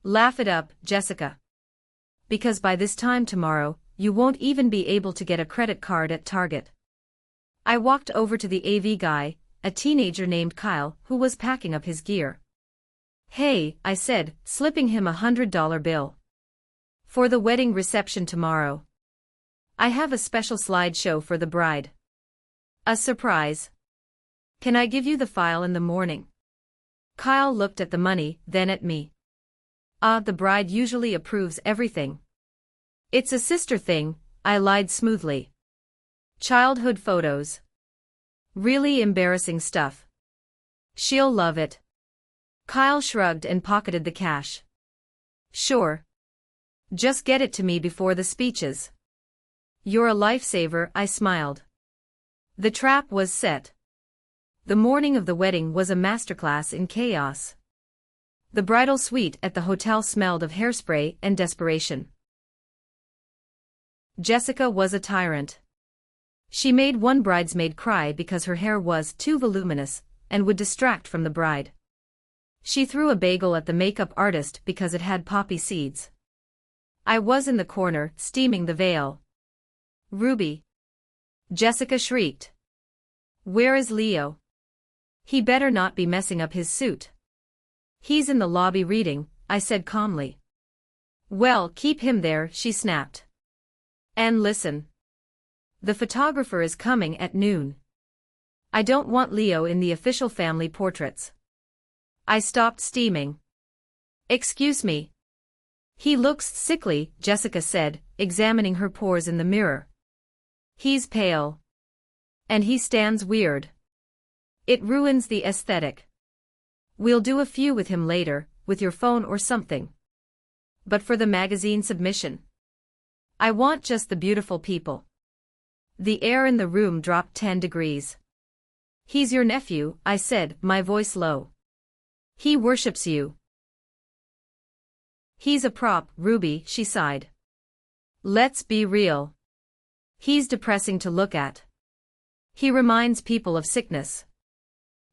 Laugh it up, Jessica. Because by this time tomorrow, you won't even be able to get a credit card at Target. I walked over to the AV guy, a teenager named Kyle, who was packing up his gear. Hey, I said, slipping him $100 bill. For the wedding reception tomorrow. I have a special slideshow for the bride. A surprise. Can I give you the file in the morning? Kyle looked at the money, then at me. The bride usually approves everything. It's a sister thing, I lied smoothly. Childhood photos. Really embarrassing stuff. She'll love it. Kyle shrugged and pocketed the cash. Sure. Just get it to me before the speeches. You're a lifesaver, I smiled. The trap was set. The morning of the wedding was a masterclass in chaos. The bridal suite at the hotel smelled of hairspray and desperation. Jessica was a tyrant. She made one bridesmaid cry because her hair was too voluminous and would distract from the bride. She threw a bagel at the makeup artist because it had poppy seeds. I was in the corner, steaming the veil. Ruby. Jessica shrieked. Where is Leo? He better not be messing up his suit. He's in the lobby reading, I said calmly. Well, keep him there, she snapped. And listen. The photographer is coming at noon. I don't want Leo in the official family portraits. I stopped steaming. Excuse me. He looks sickly, Jessica said, examining her pores in the mirror. He's pale. And he stands weird. It ruins the aesthetic. We'll do a few with him later, with your phone or something. But for the magazine submission, I want just the beautiful people. The air in the room dropped 10 degrees. He's your nephew, I said, my voice low. He worships you. He's a prop, Ruby, she sighed. Let's be real. He's depressing to look at. He reminds people of sickness.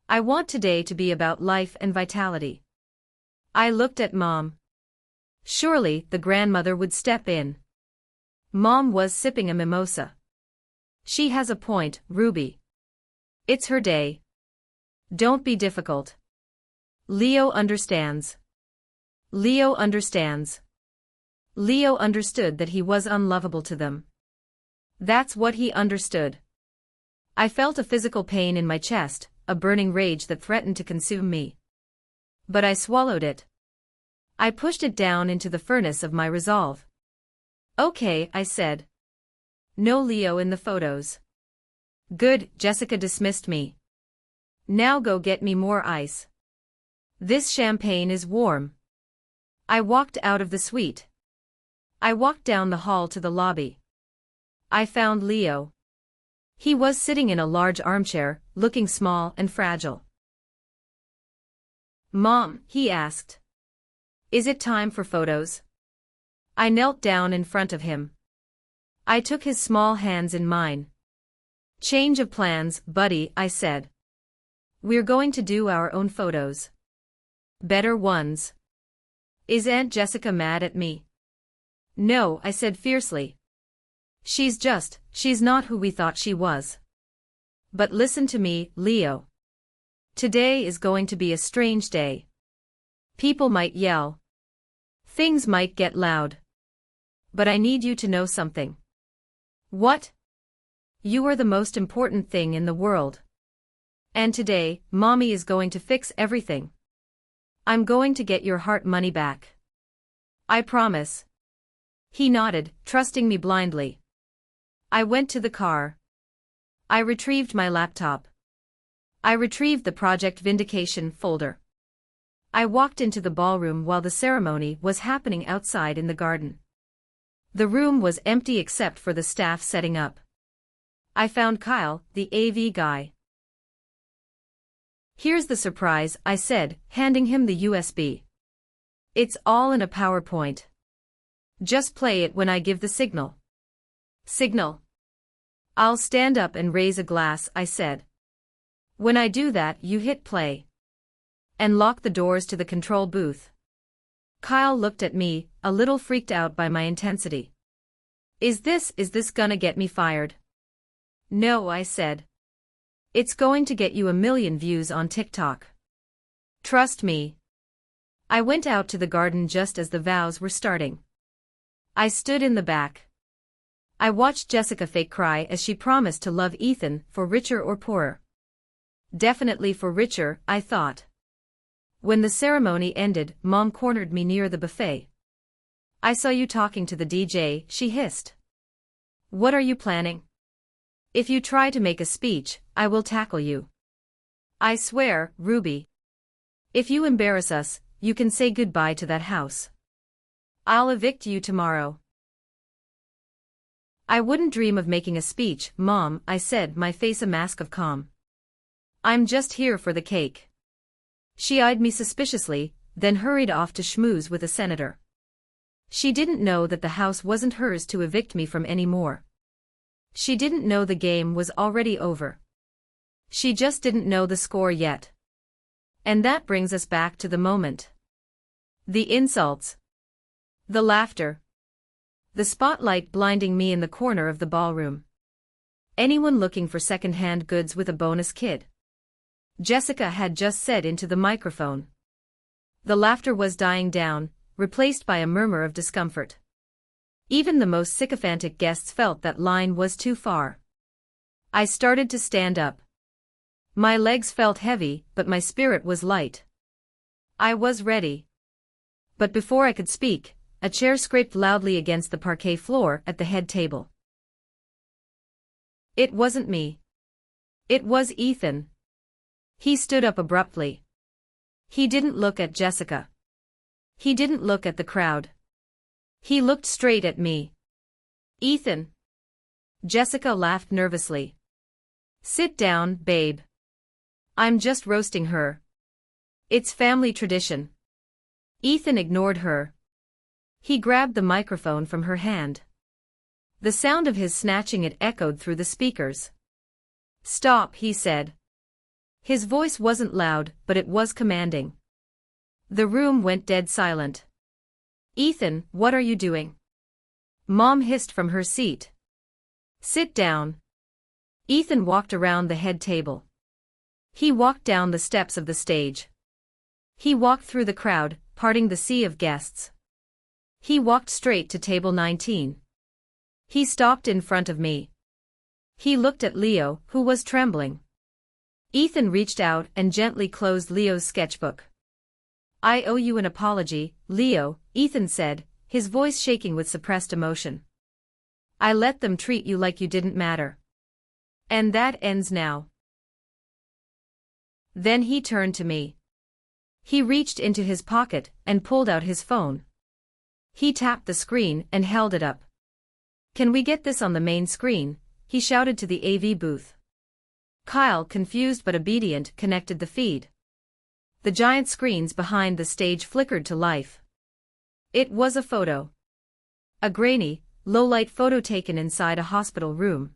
I want today to be about life and vitality. I looked at Mom. Surely, the grandmother would step in. Mom was sipping a mimosa. She has a point, Ruby. It's her day. Don't be difficult. Leo understands. Leo understands. Leo understood that he was unlovable to them. That's what he understood. I felt a physical pain in my chest, a burning rage that threatened to consume me. But I swallowed it. I pushed it down into the furnace of my resolve. Okay, I said. No Leo in the photos. Good, Jessica dismissed me. Now go get me more ice. This champagne is warm. I walked out of the suite. I walked down the hall to the lobby. I found Leo. He was sitting in a large armchair, looking small and fragile. Mom, he asked. Is it time for photos? I knelt down in front of him. I took his small hands in mine. Change of plans, buddy, I said. We're going to do our own photos. Better ones. Is Aunt Jessica mad at me? No, I said fiercely. She's not who we thought she was. But listen to me, Leo. Today is going to be a strange day. People might yell. Things might get loud. But I need you to know something. What? You are the most important thing in the world. And today, Mommy is going to fix everything. I'm going to get your heart money back. I promise. He nodded, trusting me blindly. I went to the car. I retrieved my laptop. I retrieved the Project Vindication folder. I walked into the ballroom while the ceremony was happening outside in the garden. The room was empty except for the staff setting up. I found Kyle, the AV guy. Here's the surprise, I said, handing him the USB. It's all in a PowerPoint. Just play it when I give the signal. Signal. I'll stand up and raise a glass, I said. When I do that, you hit play. And lock the doors to the control booth. Kyle looked at me, a little freaked out by my intensity. Is this gonna get me fired? No, I said. It's going to get you 1 million views on TikTok. Trust me. I went out to the garden just as the vows were starting. I stood in the back. I watched Jessica fake cry as she promised to love Ethan, for richer or poorer. Definitely for richer, I thought. When the ceremony ended, Mom cornered me near the buffet. I saw you talking to the DJ, she hissed. What are you planning? If you try to make a speech, I will tackle you. I swear, Ruby. If you embarrass us, you can say goodbye to that house. I'll evict you tomorrow. I wouldn't dream of making a speech, Mom, I said, my face a mask of calm. I'm just here for the cake. She eyed me suspiciously, then hurried off to schmooze with a senator. She didn't know that the house wasn't hers to evict me from anymore. She didn't know the game was already over. She just didn't know the score yet. And that brings us back to the moment. The insults. The laughter. The spotlight blinding me in the corner of the ballroom. Anyone looking for second-hand goods with a bonus kid? Jessica had just said into the microphone. The laughter was dying down, replaced by a murmur of discomfort. Even the most sycophantic guests felt that line was too far. I started to stand up. My legs felt heavy, but my spirit was light. I was ready. But before I could speak, a chair scraped loudly against the parquet floor at the head table. It wasn't me. It was Ethan. He stood up abruptly. He didn't look at Jessica. He didn't look at the crowd. He looked straight at me. Ethan. Jessica laughed nervously. Sit down, babe. I'm just roasting her. It's family tradition. Ethan ignored her. He grabbed the microphone from her hand. The sound of his snatching it echoed through the speakers. Stop, he said. His voice wasn't loud, but it was commanding. The room went dead silent. "Ethan, what are you doing?" Mom hissed from her seat. "Sit down." Ethan walked around the head table. He walked down the steps of the stage. He walked through the crowd, parting the sea of guests. He walked straight to table 19. He stopped in front of me. He looked at Leo, who was trembling. Ethan reached out and gently closed Leo's sketchbook. "I owe you an apology, Leo," Ethan said, his voice shaking with suppressed emotion. "I let them treat you like you didn't matter. And that ends now." Then he turned to me. He reached into his pocket and pulled out his phone. He tapped the screen and held it up. "Can we get this on the main screen?" he shouted to the AV booth. Kyle, confused but obedient, connected the feed. The giant screens behind the stage flickered to life. It was a photo. A grainy, low-light photo taken inside a hospital room.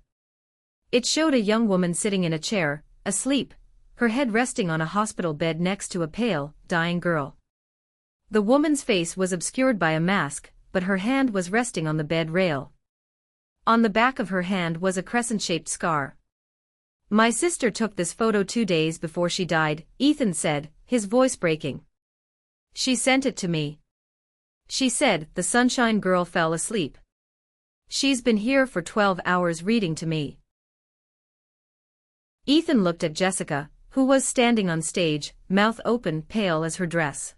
It showed a young woman sitting in a chair, asleep, her head resting on a hospital bed next to a pale, dying girl. The woman's face was obscured by a mask, but her hand was resting on the bed rail. On the back of her hand was a crescent-shaped scar. "My sister took this photo 2 days before she died," Ethan said, his voice breaking. "She sent it to me. She said the Sunshine Girl fell asleep. She's been here for 12 hours reading to me." Ethan looked at Jessica, who was standing on stage, mouth open, pale as her dress.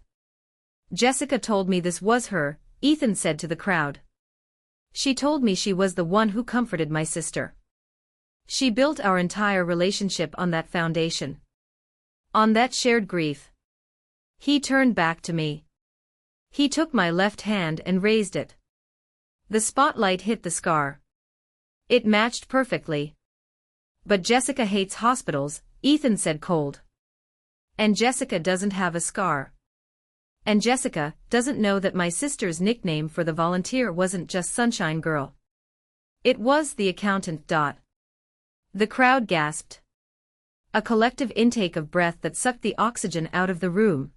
"Jessica told me this was her," Ethan said to the crowd. "She told me she was the one who comforted my sister. She built our entire relationship on that foundation. On that shared grief." He turned back to me. He took my left hand and raised it. The spotlight hit the scar. It matched perfectly. "But Jessica hates hospitals," Ethan said cold. "And Jessica doesn't have a scar. And Jessica doesn't know that my sister's nickname for the volunteer wasn't just Sunshine Girl. It was the accountant. The crowd gasped. A collective intake of breath that sucked the oxygen out of the room.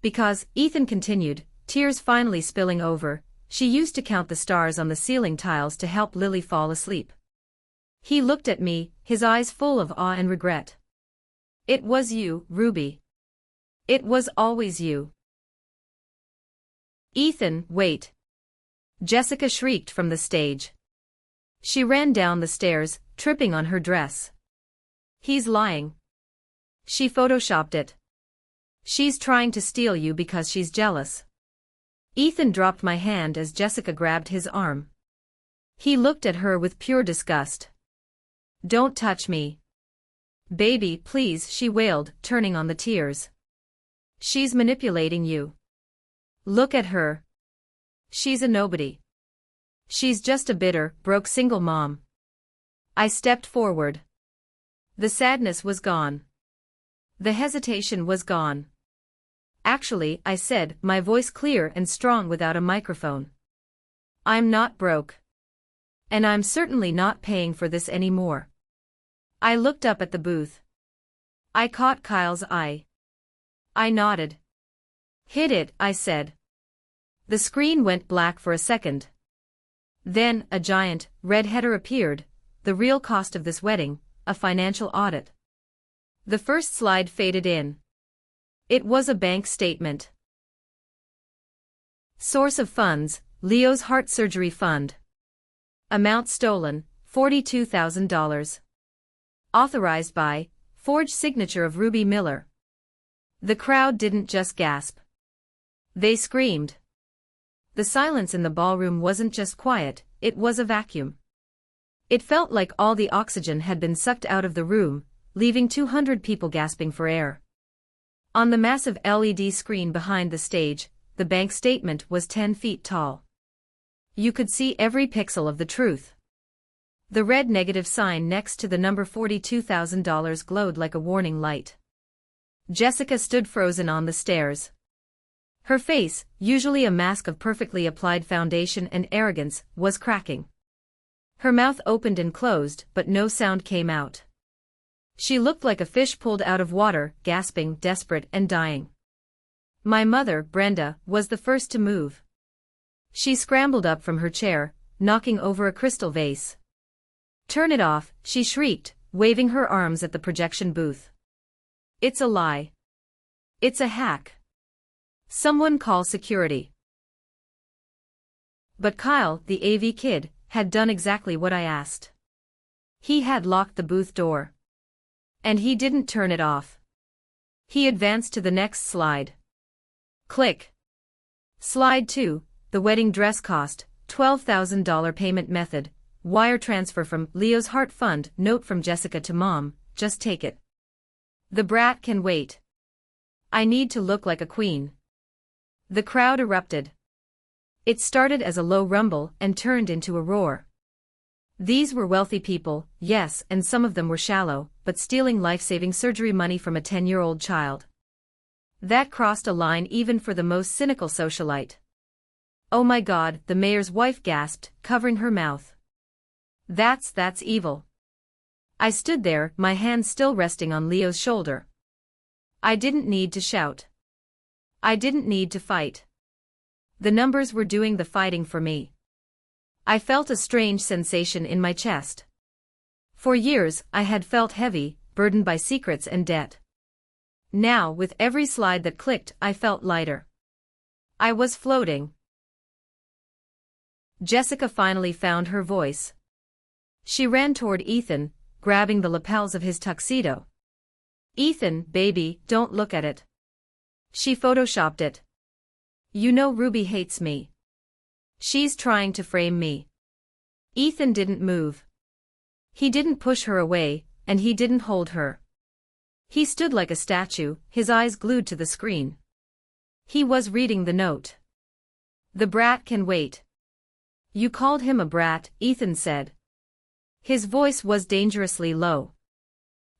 "Because," Ethan continued, tears finally spilling over, "she used to count the stars on the ceiling tiles to help Lily fall asleep." He looked at me, his eyes full of awe and regret. "It was you, Ruby. It was always you." "Ethan, wait!" Jessica shrieked from the stage. She ran down the stairs, tripping on her dress. "He's lying. She photoshopped it. She's trying to steal you because she's jealous." Ethan dropped my hand as Jessica grabbed his arm. He looked at her with pure disgust. "Don't touch me. Baby, please," she wailed, turning on the tears. "She's manipulating you. Look at her. She's a nobody. She's just a bitter, broke single mom." I stepped forward. The sadness was gone. The hesitation was gone. "Actually," I said, my voice clear and strong without a microphone, "I'm not broke. And I'm certainly not paying for this anymore." I looked up at the booth. I caught Kyle's eye. I nodded. "Hit it," I said. The screen went black for a second. Then, a giant, red header appeared, "The real cost of this wedding, a financial audit." The first slide faded in. It was a bank statement. Source of funds, Leo's Heart Surgery Fund. Amount stolen, $42,000. Authorized by, forged signature of Ruby Miller. The crowd didn't just gasp. They screamed. The silence in the ballroom wasn't just quiet, it was a vacuum. It felt like all the oxygen had been sucked out of the room, leaving 200 people gasping for air. On the massive LED screen behind the stage, the bank statement was 10 feet tall. You could see every pixel of the truth. The red negative sign next to the number $42,000 glowed like a warning light. Jessica stood frozen on the stairs. Her face, usually a mask of perfectly applied foundation and arrogance, was cracking. Her mouth opened and closed, but no sound came out. She looked like a fish pulled out of water, gasping, desperate, and dying. My mother, Brenda, was the first to move. She scrambled up from her chair, knocking over a crystal vase. "Turn it off," she shrieked, waving her arms at the projection booth. "It's a lie. It's a hack. Someone call security." But Kyle, the AV kid, had done exactly what I asked. He had locked the booth door. And he didn't turn it off. He advanced to the next slide. Click. Slide 2, the wedding dress cost, $12,000 payment method, wire transfer from Leo's Heart Fund, note from Jessica to Mom, just take it. The brat can wait. I need to look like a queen. The crowd erupted. It started as a low rumble and turned into a roar. These were wealthy people, yes, and some of them were shallow, but stealing life-saving surgery money from a 10-year-old child. That crossed a line even for the most cynical socialite. "Oh my God," the mayor's wife gasped, covering her mouth. That's evil." I stood there, my hand still resting on Leo's shoulder. I didn't need to shout. I didn't need to fight. The numbers were doing the fighting for me. I felt a strange sensation in my chest. For years, I had felt heavy, burdened by secrets and debt. Now, with every slide that clicked, I felt lighter. I was floating. Jessica finally found her voice. She ran toward Ethan, grabbing the lapels of his tuxedo. "Ethan, baby, don't look at it." She photoshopped it. "You know Ruby hates me. She's trying to frame me." Ethan didn't move. He didn't push her away, and he didn't hold her. He stood like a statue, his eyes glued to the screen. He was reading the note. "The brat can wait." "You called him a brat," Ethan said. His voice was dangerously low.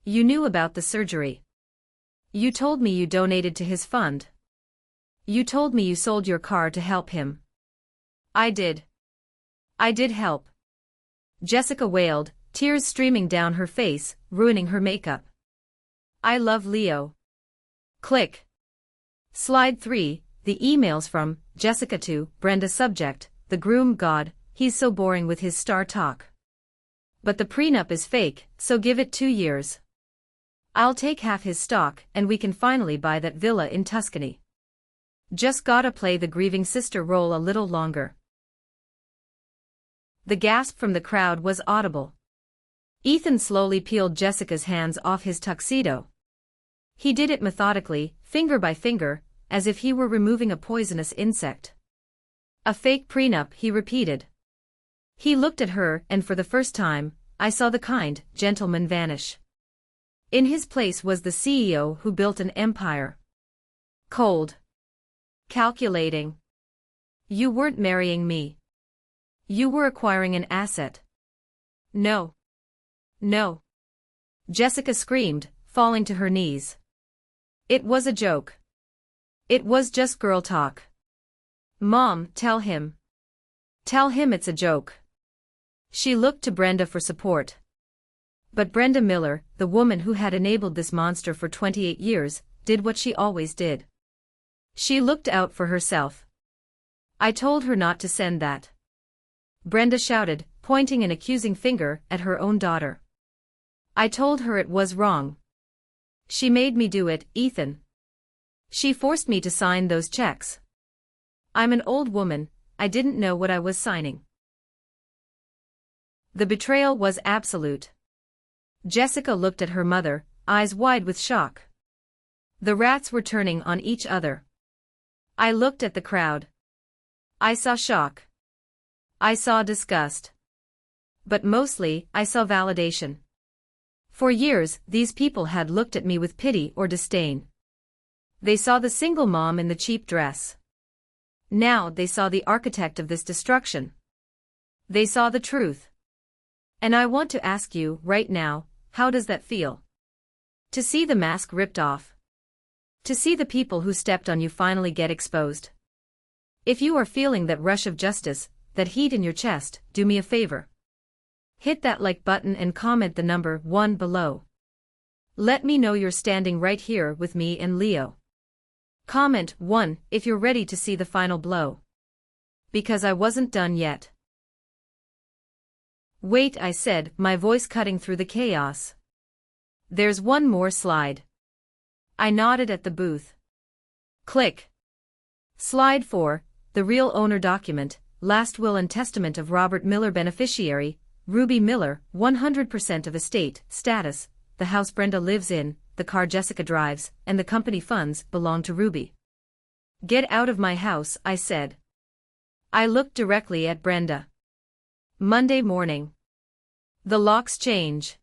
"You knew about the surgery. You told me you donated to his fund. You told me you sold your car to help him." "I did. I did help." Jessica wailed, tears streaming down her face, ruining her makeup. "I love Leo." Click. Slide 3, the emails from Jessica to Brenda. Subject, the groom. "God, he's so boring with his star talk. But the prenup is fake, so give it 2 years. I'll take half his stock and we can finally buy that villa in Tuscany. Just gotta play the grieving sister role a little longer." The gasp from the crowd was audible. Ethan slowly peeled Jessica's hands off his tuxedo. He did it methodically, finger by finger, as if he were removing a poisonous insect. "A fake prenup," he repeated. He looked at her, and for the first time, I saw the kind gentleman vanish. In his place was the CEO who built an empire. Cold. Calculating. "You weren't marrying me. You were acquiring an asset." "No. No." Jessica screamed, falling to her knees. It was a joke. It was just girl talk. "Mom, tell him. Tell him it's a joke." She looked to Brenda for support. But Brenda Miller, the woman who had enabled this monster for 28 years, did what she always did. She looked out for herself. "I told her not to send that." Brenda shouted, pointing an accusing finger at her own daughter. "I told her it was wrong. She made me do it, Ethan. She forced me to sign those checks. I'm an old woman, I didn't know what I was signing." The betrayal was absolute. Jessica looked at her mother, eyes wide with shock. The rats were turning on each other. I looked at the crowd. I saw shock. I saw disgust. But mostly, I saw validation. For years, these people had looked at me with pity or disdain. They saw the single mom in the cheap dress. Now they saw the architect of this destruction. They saw the truth. And I want to ask you, right now, how does that feel? To see the mask ripped off. To see the people who stepped on you finally get exposed. If you are feeling that rush of justice, that heat in your chest, do me a favor. Hit that like button and comment the number 1 below. Let me know you're standing right here with me and Leo. Comment 1 if you're ready to see the final blow. Because I wasn't done yet. Wait, I said, my voice cutting through the chaos. There's one more slide. I nodded at the booth. Click. Slide 4, the real owner document, last will and testament of Robert Miller, beneficiary, Ruby Miller, 100% of estate, status, the house Brenda lives in, the car Jessica drives, and the company funds belong to Ruby. Get out of my house, I said. I looked directly at Brenda. Monday morning. The locks change.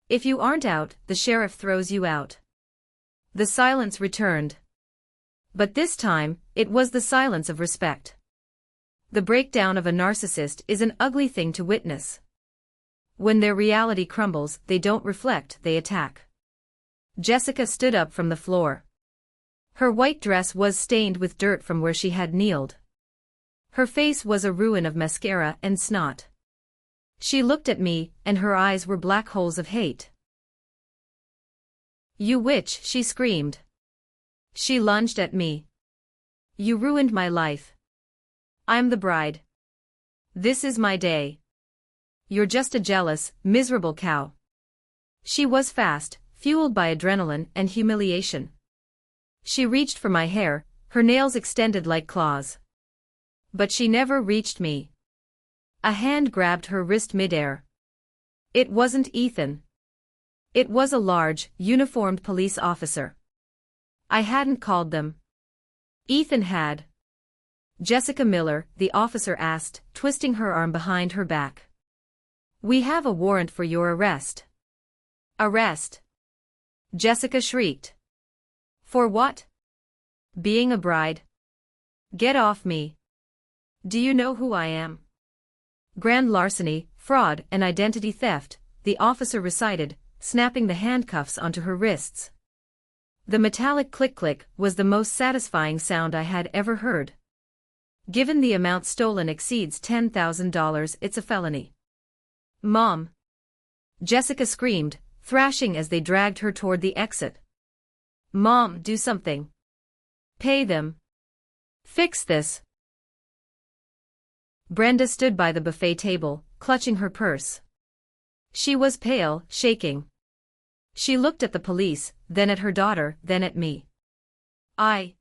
If you aren't out, the sheriff throws you out. The silence returned. But this time, it was the silence of respect. The breakdown of a narcissist is an ugly thing to witness. When their reality crumbles, they don't reflect, they attack. Jessica stood up from the floor. Her white dress was stained with dirt from where she had kneeled. Her face was a ruin of mascara and snot. She looked at me, and her eyes were black holes of hate. You witch, she screamed. She lunged at me. You ruined my life. I'm the bride. This is my day. You're just a jealous, miserable cow. She was fast, fueled by adrenaline and humiliation. She reached for my hair, her nails extended like claws. But she never reached me. A hand grabbed her wrist midair. It wasn't Ethan. It was a large, uniformed police officer. I hadn't called them. Ethan had. Jessica Miller, the officer asked, twisting her arm behind her back. We have a warrant for your arrest. Arrest? Jessica shrieked. For what? Being a bride. Get off me. Do you know who I am? Grand larceny, fraud, and identity theft, the officer recited, snapping the handcuffs onto her wrists. The metallic click-click was the most satisfying sound I had ever heard. Given the amount stolen exceeds $10,000, it's a felony. Mom! Jessica screamed, thrashing as they dragged her toward the exit. Mom, do something. Pay them. Fix this. Brenda stood by the buffet table, clutching her purse. She was pale, shaking. She looked at the police, then at her daughter, then at me. I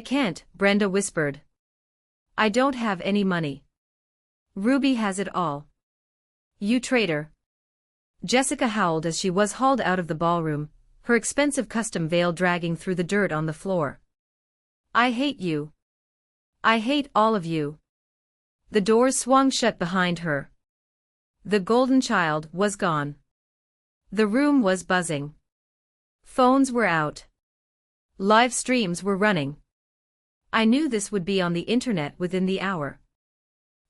can't, Brenda whispered. I don't have any money. Ruby has it all. You traitor. Jessica howled as she was hauled out of the ballroom, her expensive custom veil dragging through the dirt on the floor. I hate you. I hate all of you. The doors swung shut behind her. The golden child was gone. The room was buzzing. Phones were out. Live streams were running. I knew this would be on the internet within the hour.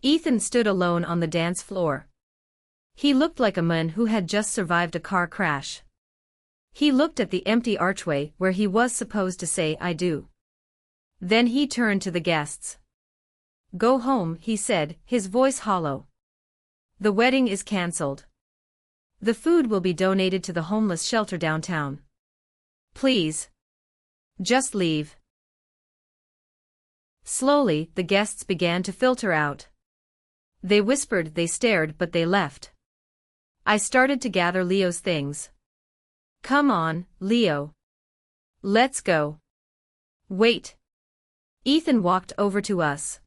Ethan stood alone on the dance floor. He looked like a man who had just survived a car crash. He looked at the empty archway where he was supposed to say I do. Then he turned to the guests. Go home, he said, his voice hollow. The wedding is cancelled. The food will be donated to the homeless shelter downtown. Please. Just leave. Slowly, the guests began to filter out. They whispered, they stared, but they left. I started to gather Leo's things. Come on, Leo. Let's go. Wait. Ethan walked over to us.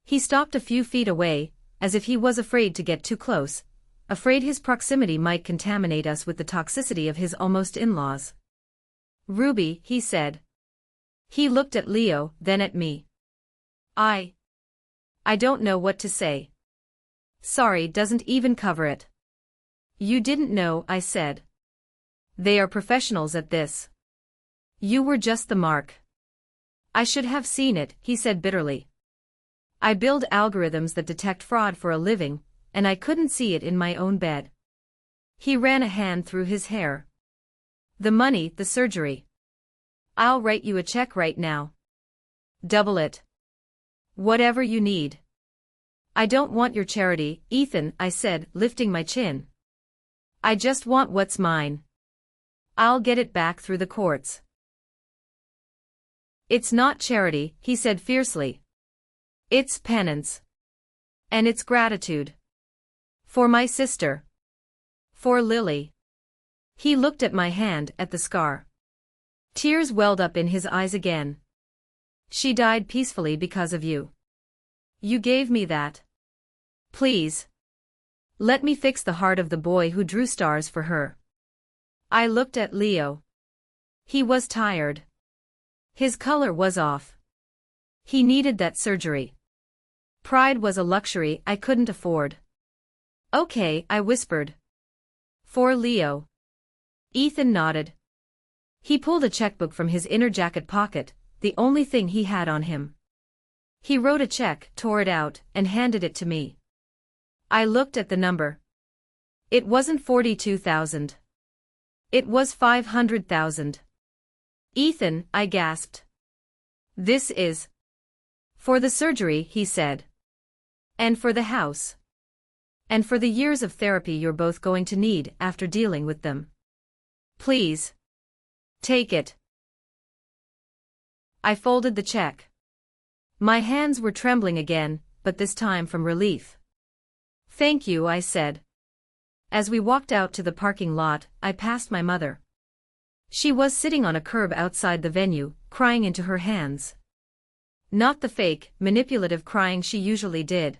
He stopped a few feet away, as if he was afraid to get too close, afraid his proximity might contaminate us with the toxicity of his almost in-laws. Ruby, he said. He looked at Leo, then at me. I don't know what to say. Sorry doesn't even cover it. You didn't know, I said. They are professionals at this. You were just the mark. I should have seen it, he said bitterly. I build algorithms that detect fraud for a living, and I couldn't see it in my own bed. He ran a hand through his hair. The money, the surgery. I'll write you a check right now. Double it. Whatever you need. I don't want your charity, Ethan, I said, lifting my chin. I just want what's mine. I'll get it back through the courts. It's not charity, he said fiercely. It's penance. And it's gratitude. For my sister. For Lily. He looked at my hand, at the scar. Tears welled up in his eyes again. She died peacefully because of you. You gave me that. Please. Let me fix the heart of the boy who drew stars for her. I looked at Leo. He was tired. His color was off. He needed that surgery. Pride was a luxury I couldn't afford. Okay, I whispered. For Leo. Ethan nodded. He pulled a checkbook from his inner jacket pocket, the only thing he had on him. He wrote a check, tore it out, and handed it to me. I looked at the number. It wasn't 42,000. It was 500,000. Ethan, I gasped. This is for the surgery, he said. And for the house. And for the years of therapy you're both going to need after dealing with them. Please. Take it. I folded the check. My hands were trembling again, but this time from relief. Thank you, I said. As we walked out to the parking lot, I passed my mother. She was sitting on a curb outside the venue, crying into her hands. Not the fake, manipulative crying she usually did.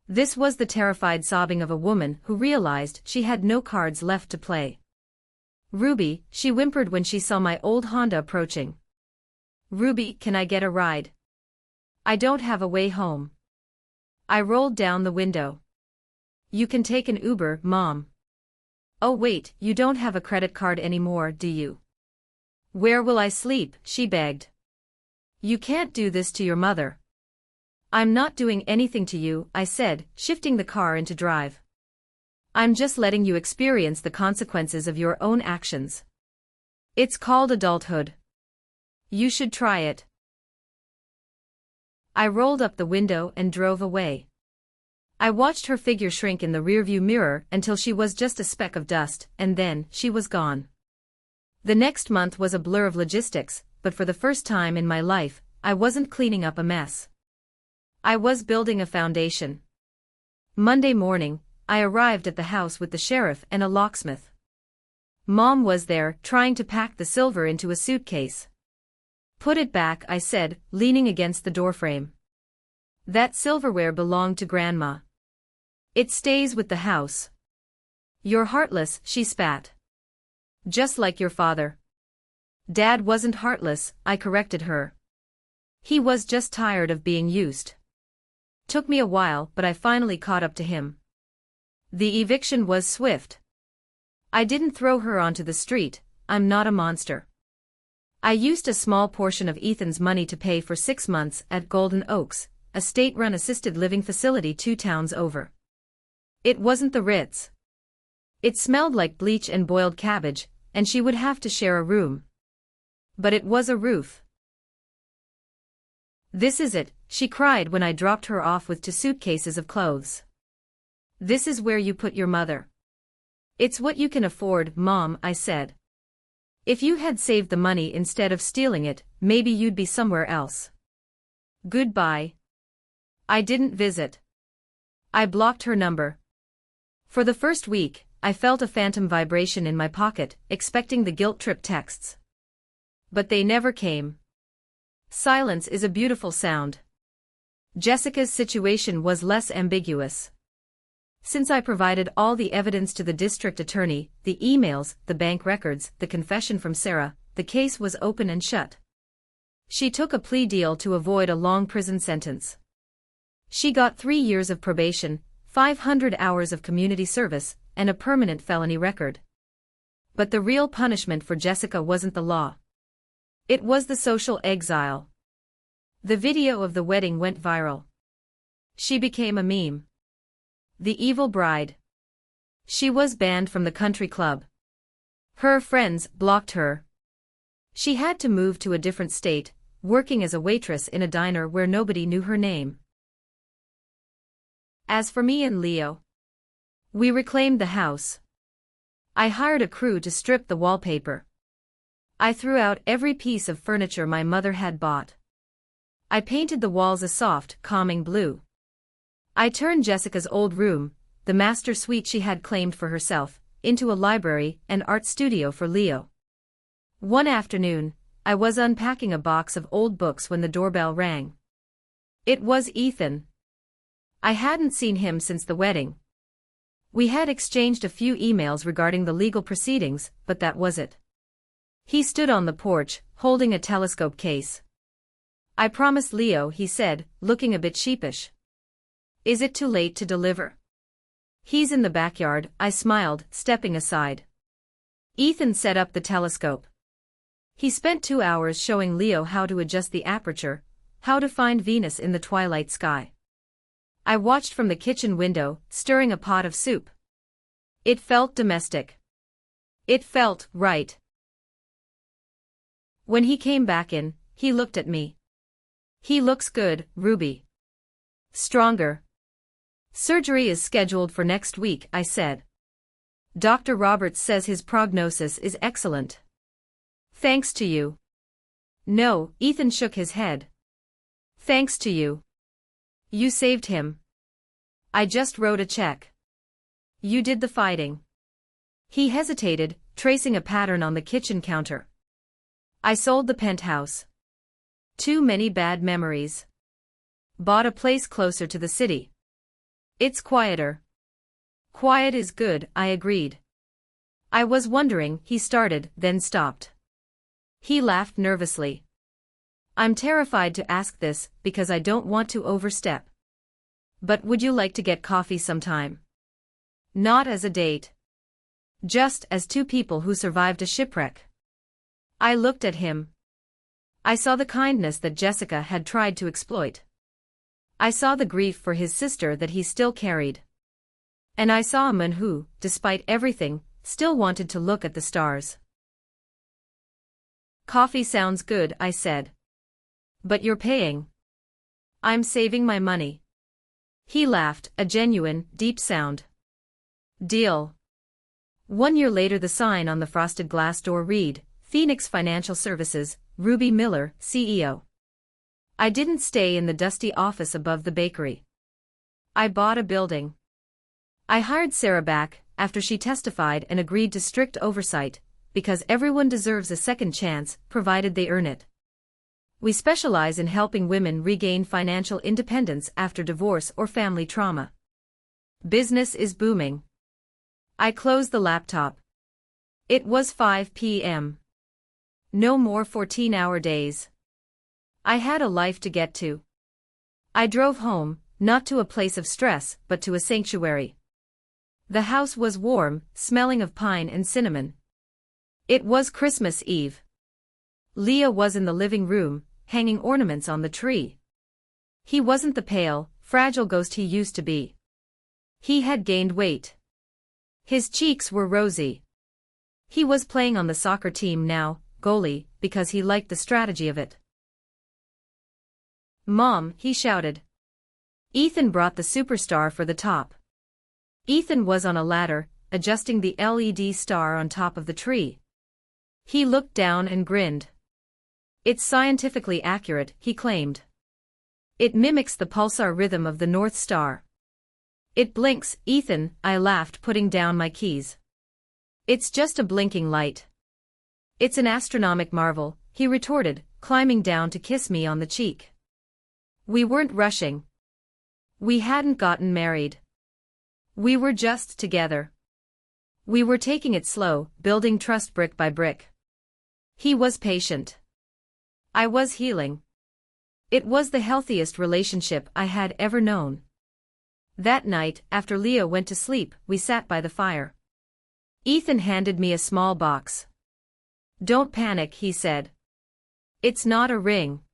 This was the terrified sobbing of a woman who realized she had no cards left to play. Ruby, she whimpered when she saw my old Honda approaching. Ruby, can I get a ride? I don't have a way home. I rolled down the window. You can take an Uber, Mom. Oh wait, you don't have a credit card anymore, do you? Where will I sleep? She begged. You can't do this to your mother. I'm not doing anything to you, I said, shifting the car into drive. I'm just letting you experience the consequences of your own actions. It's called adulthood. You should try it. I rolled up the window and drove away. I watched her figure shrink in the rearview mirror until she was just a speck of dust, and then she was gone. The next month was a blur of logistics, but for the first time in my life, I wasn't cleaning up a mess. I was building a foundation. Monday morning, I arrived at the house with the sheriff and a locksmith. Mom was there, trying to pack the silver into a suitcase. Put it back, I said, leaning against the doorframe. That silverware belonged to Grandma. It stays with the house. You're heartless, she spat. Just like your father. Dad wasn't heartless, I corrected her. He was just tired of being used. Took me a while, but I finally caught up to him. The eviction was swift. I didn't throw her onto the street, I'm not a monster. I used a small portion of Ethan's money to pay for 6 months at Golden Oaks, a state-run assisted living facility 2 towns over. It wasn't the Ritz. It smelled like bleach and boiled cabbage, and she would have to share a room. But it was a roof. This is it, she cried when I dropped her off with 2 suitcases of clothes. This is where you put your mother. It's what you can afford, Mom, I said. If you had saved the money instead of stealing it, maybe you'd be somewhere else. Goodbye. I didn't visit. I blocked her number. For the first week, I felt a phantom vibration in my pocket, expecting the guilt trip texts. But they never came. Silence is a beautiful sound. Jessica's situation was less ambiguous. Since I provided all the evidence to the district attorney, the emails, the bank records, the confession from Sarah, the case was open and shut. She took a plea deal to avoid a long prison sentence. She got 3 years of probation, 500 hours of community service, and a permanent felony record. But the real punishment for Jessica wasn't the law. It was the social exile. The video of the wedding went viral. She became a meme. The evil bride. She was banned from the country club. Her friends blocked her. She had to move to a different state, working as a waitress in a diner where nobody knew her name. As for me and Leo, we reclaimed the house. I hired a crew to strip the wallpaper. I threw out every piece of furniture my mother had bought. I painted the walls a soft, calming blue. I turned Jessica's old room, the master suite she had claimed for herself, into a library and art studio for Leo. One afternoon, I was unpacking a box of old books when the doorbell rang. It was Ethan. I hadn't seen him since the wedding. We had exchanged a few emails regarding the legal proceedings, but that was it. He stood on the porch, holding a telescope case. "I promised Leo," he said, looking a bit sheepish. "Is it too late to deliver?" "He's in the backyard," I smiled, stepping aside. Ethan set up the telescope. He spent 2 hours showing Leo how to adjust the aperture, how to find Venus in the twilight sky. I watched from the kitchen window, stirring a pot of soup. It felt domestic. It felt right. When he came back in, he looked at me. "He looks good, Ruby. Stronger." "Surgery is scheduled for next week," I said. "Dr. Roberts says his prognosis is excellent." "Thanks to you." "No," Ethan shook his head. "Thanks to you. You saved him. I just wrote a check." "You did the fighting." He hesitated, tracing a pattern on the kitchen counter. "I sold the penthouse. Too many bad memories. Bought a place closer to the city. It's quieter." "Quiet is good," I agreed. "I was wondering," he started, then stopped. He laughed nervously. "I'm terrified to ask this, because I don't want to overstep. But would you like to get coffee sometime? Not as a date. Just as two people who survived a shipwreck." I looked at him. I saw the kindness that Jessica had tried to exploit. I saw the grief for his sister that he still carried. And I saw a man who, despite everything, still wanted to look at the stars. "Coffee sounds good," I said. "But you're paying." "I'm saving my money." He laughed, a genuine, deep sound. "Deal." 1 year later, the sign on the frosted glass door read, "Phoenix Financial Services, Ruby Miller, CEO." I didn't stay in the dusty office above the bakery. I bought a building. I hired Sarah back, after she testified and agreed to strict oversight, because everyone deserves a second chance, provided they earn it. We specialize in helping women regain financial independence after divorce or family trauma. Business is booming. I closed the laptop. It was 5 p.m. No more 14-hour days. I had a life to get to. I drove home, not to a place of stress, but to a sanctuary. The house was warm, smelling of pine and cinnamon. It was Christmas Eve. Leah was in the living room, hanging ornaments on the tree. He wasn't the pale, fragile ghost he used to be. He had gained weight. His cheeks were rosy. He was playing on the soccer team now, goalie, because he liked the strategy of it. "Mom," he shouted. Ethan brought the superstar for the top. Ethan was on a ladder, adjusting the LED star on top of the tree. He looked down and grinned. "It's scientifically accurate," he claimed. "It mimics the pulsar rhythm of the North Star." "It blinks, Ethan," I laughed, putting down my keys. "It's just a blinking light." "It's an astronomic marvel," he retorted, climbing down to kiss me on the cheek. We weren't rushing. We hadn't gotten married. We were just together. We were taking it slow, building trust brick by brick. He was patient. I was healing. It was the healthiest relationship I had ever known. That night, after Leo went to sleep, we sat by the fire. Ethan handed me a small box. "Don't panic," he said. "It's not a ring."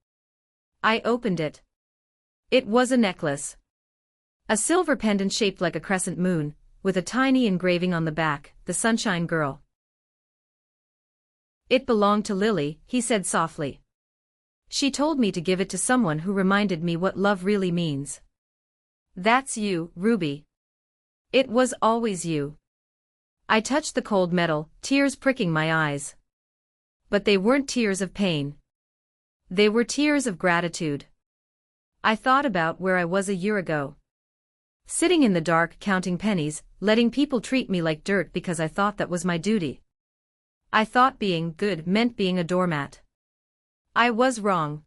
I opened it. It was a necklace. A silver pendant shaped like a crescent moon, with a tiny engraving on the back, "The Sunshine Girl." "It belonged to Lily," he said softly. "She told me to give it to someone who reminded me what love really means." "That's you, Ruby. It was always you." I touched the cold metal, tears pricking my eyes. But they weren't tears of pain. They were tears of gratitude. I thought about where I was a year ago. Sitting in the dark counting pennies, letting people treat me like dirt because I thought that was my duty. I thought being good meant being a doormat. I was wrong.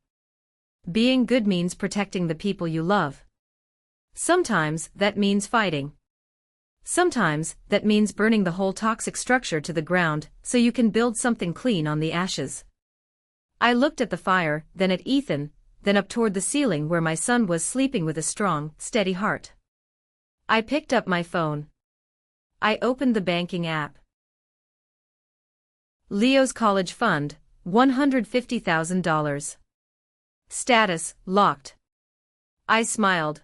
Being good means protecting the people you love. Sometimes that means fighting. Sometimes that means burning the whole toxic structure to the ground so you can build something clean on the ashes. I looked at the fire, then at Ethan, then up toward the ceiling where my son was sleeping with a strong, steady heart. I picked up my phone. I opened the banking app. Leo's college fund, $150,000. Status, locked. I smiled.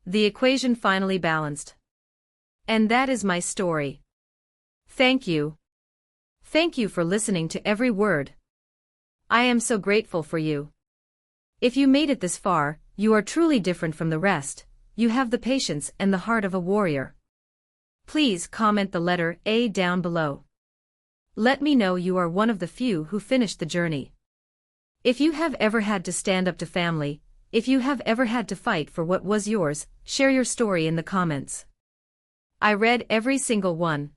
The equation finally balanced. And that is my story. Thank you. Thank you for listening to every word. I am so grateful for you. If you made it this far, you are truly different from the rest. You have the patience and the heart of a warrior. Please comment the letter A down below. Let me know you are one of the few who finished the journey. If you have ever had to stand up to family, if you have ever had to fight for what was yours, share your story in the comments. I read every single one.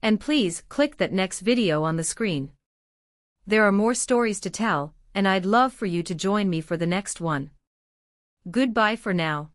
And please click that next video on the screen. There are more stories to tell, and I'd love for you to join me for the next one. Goodbye for now.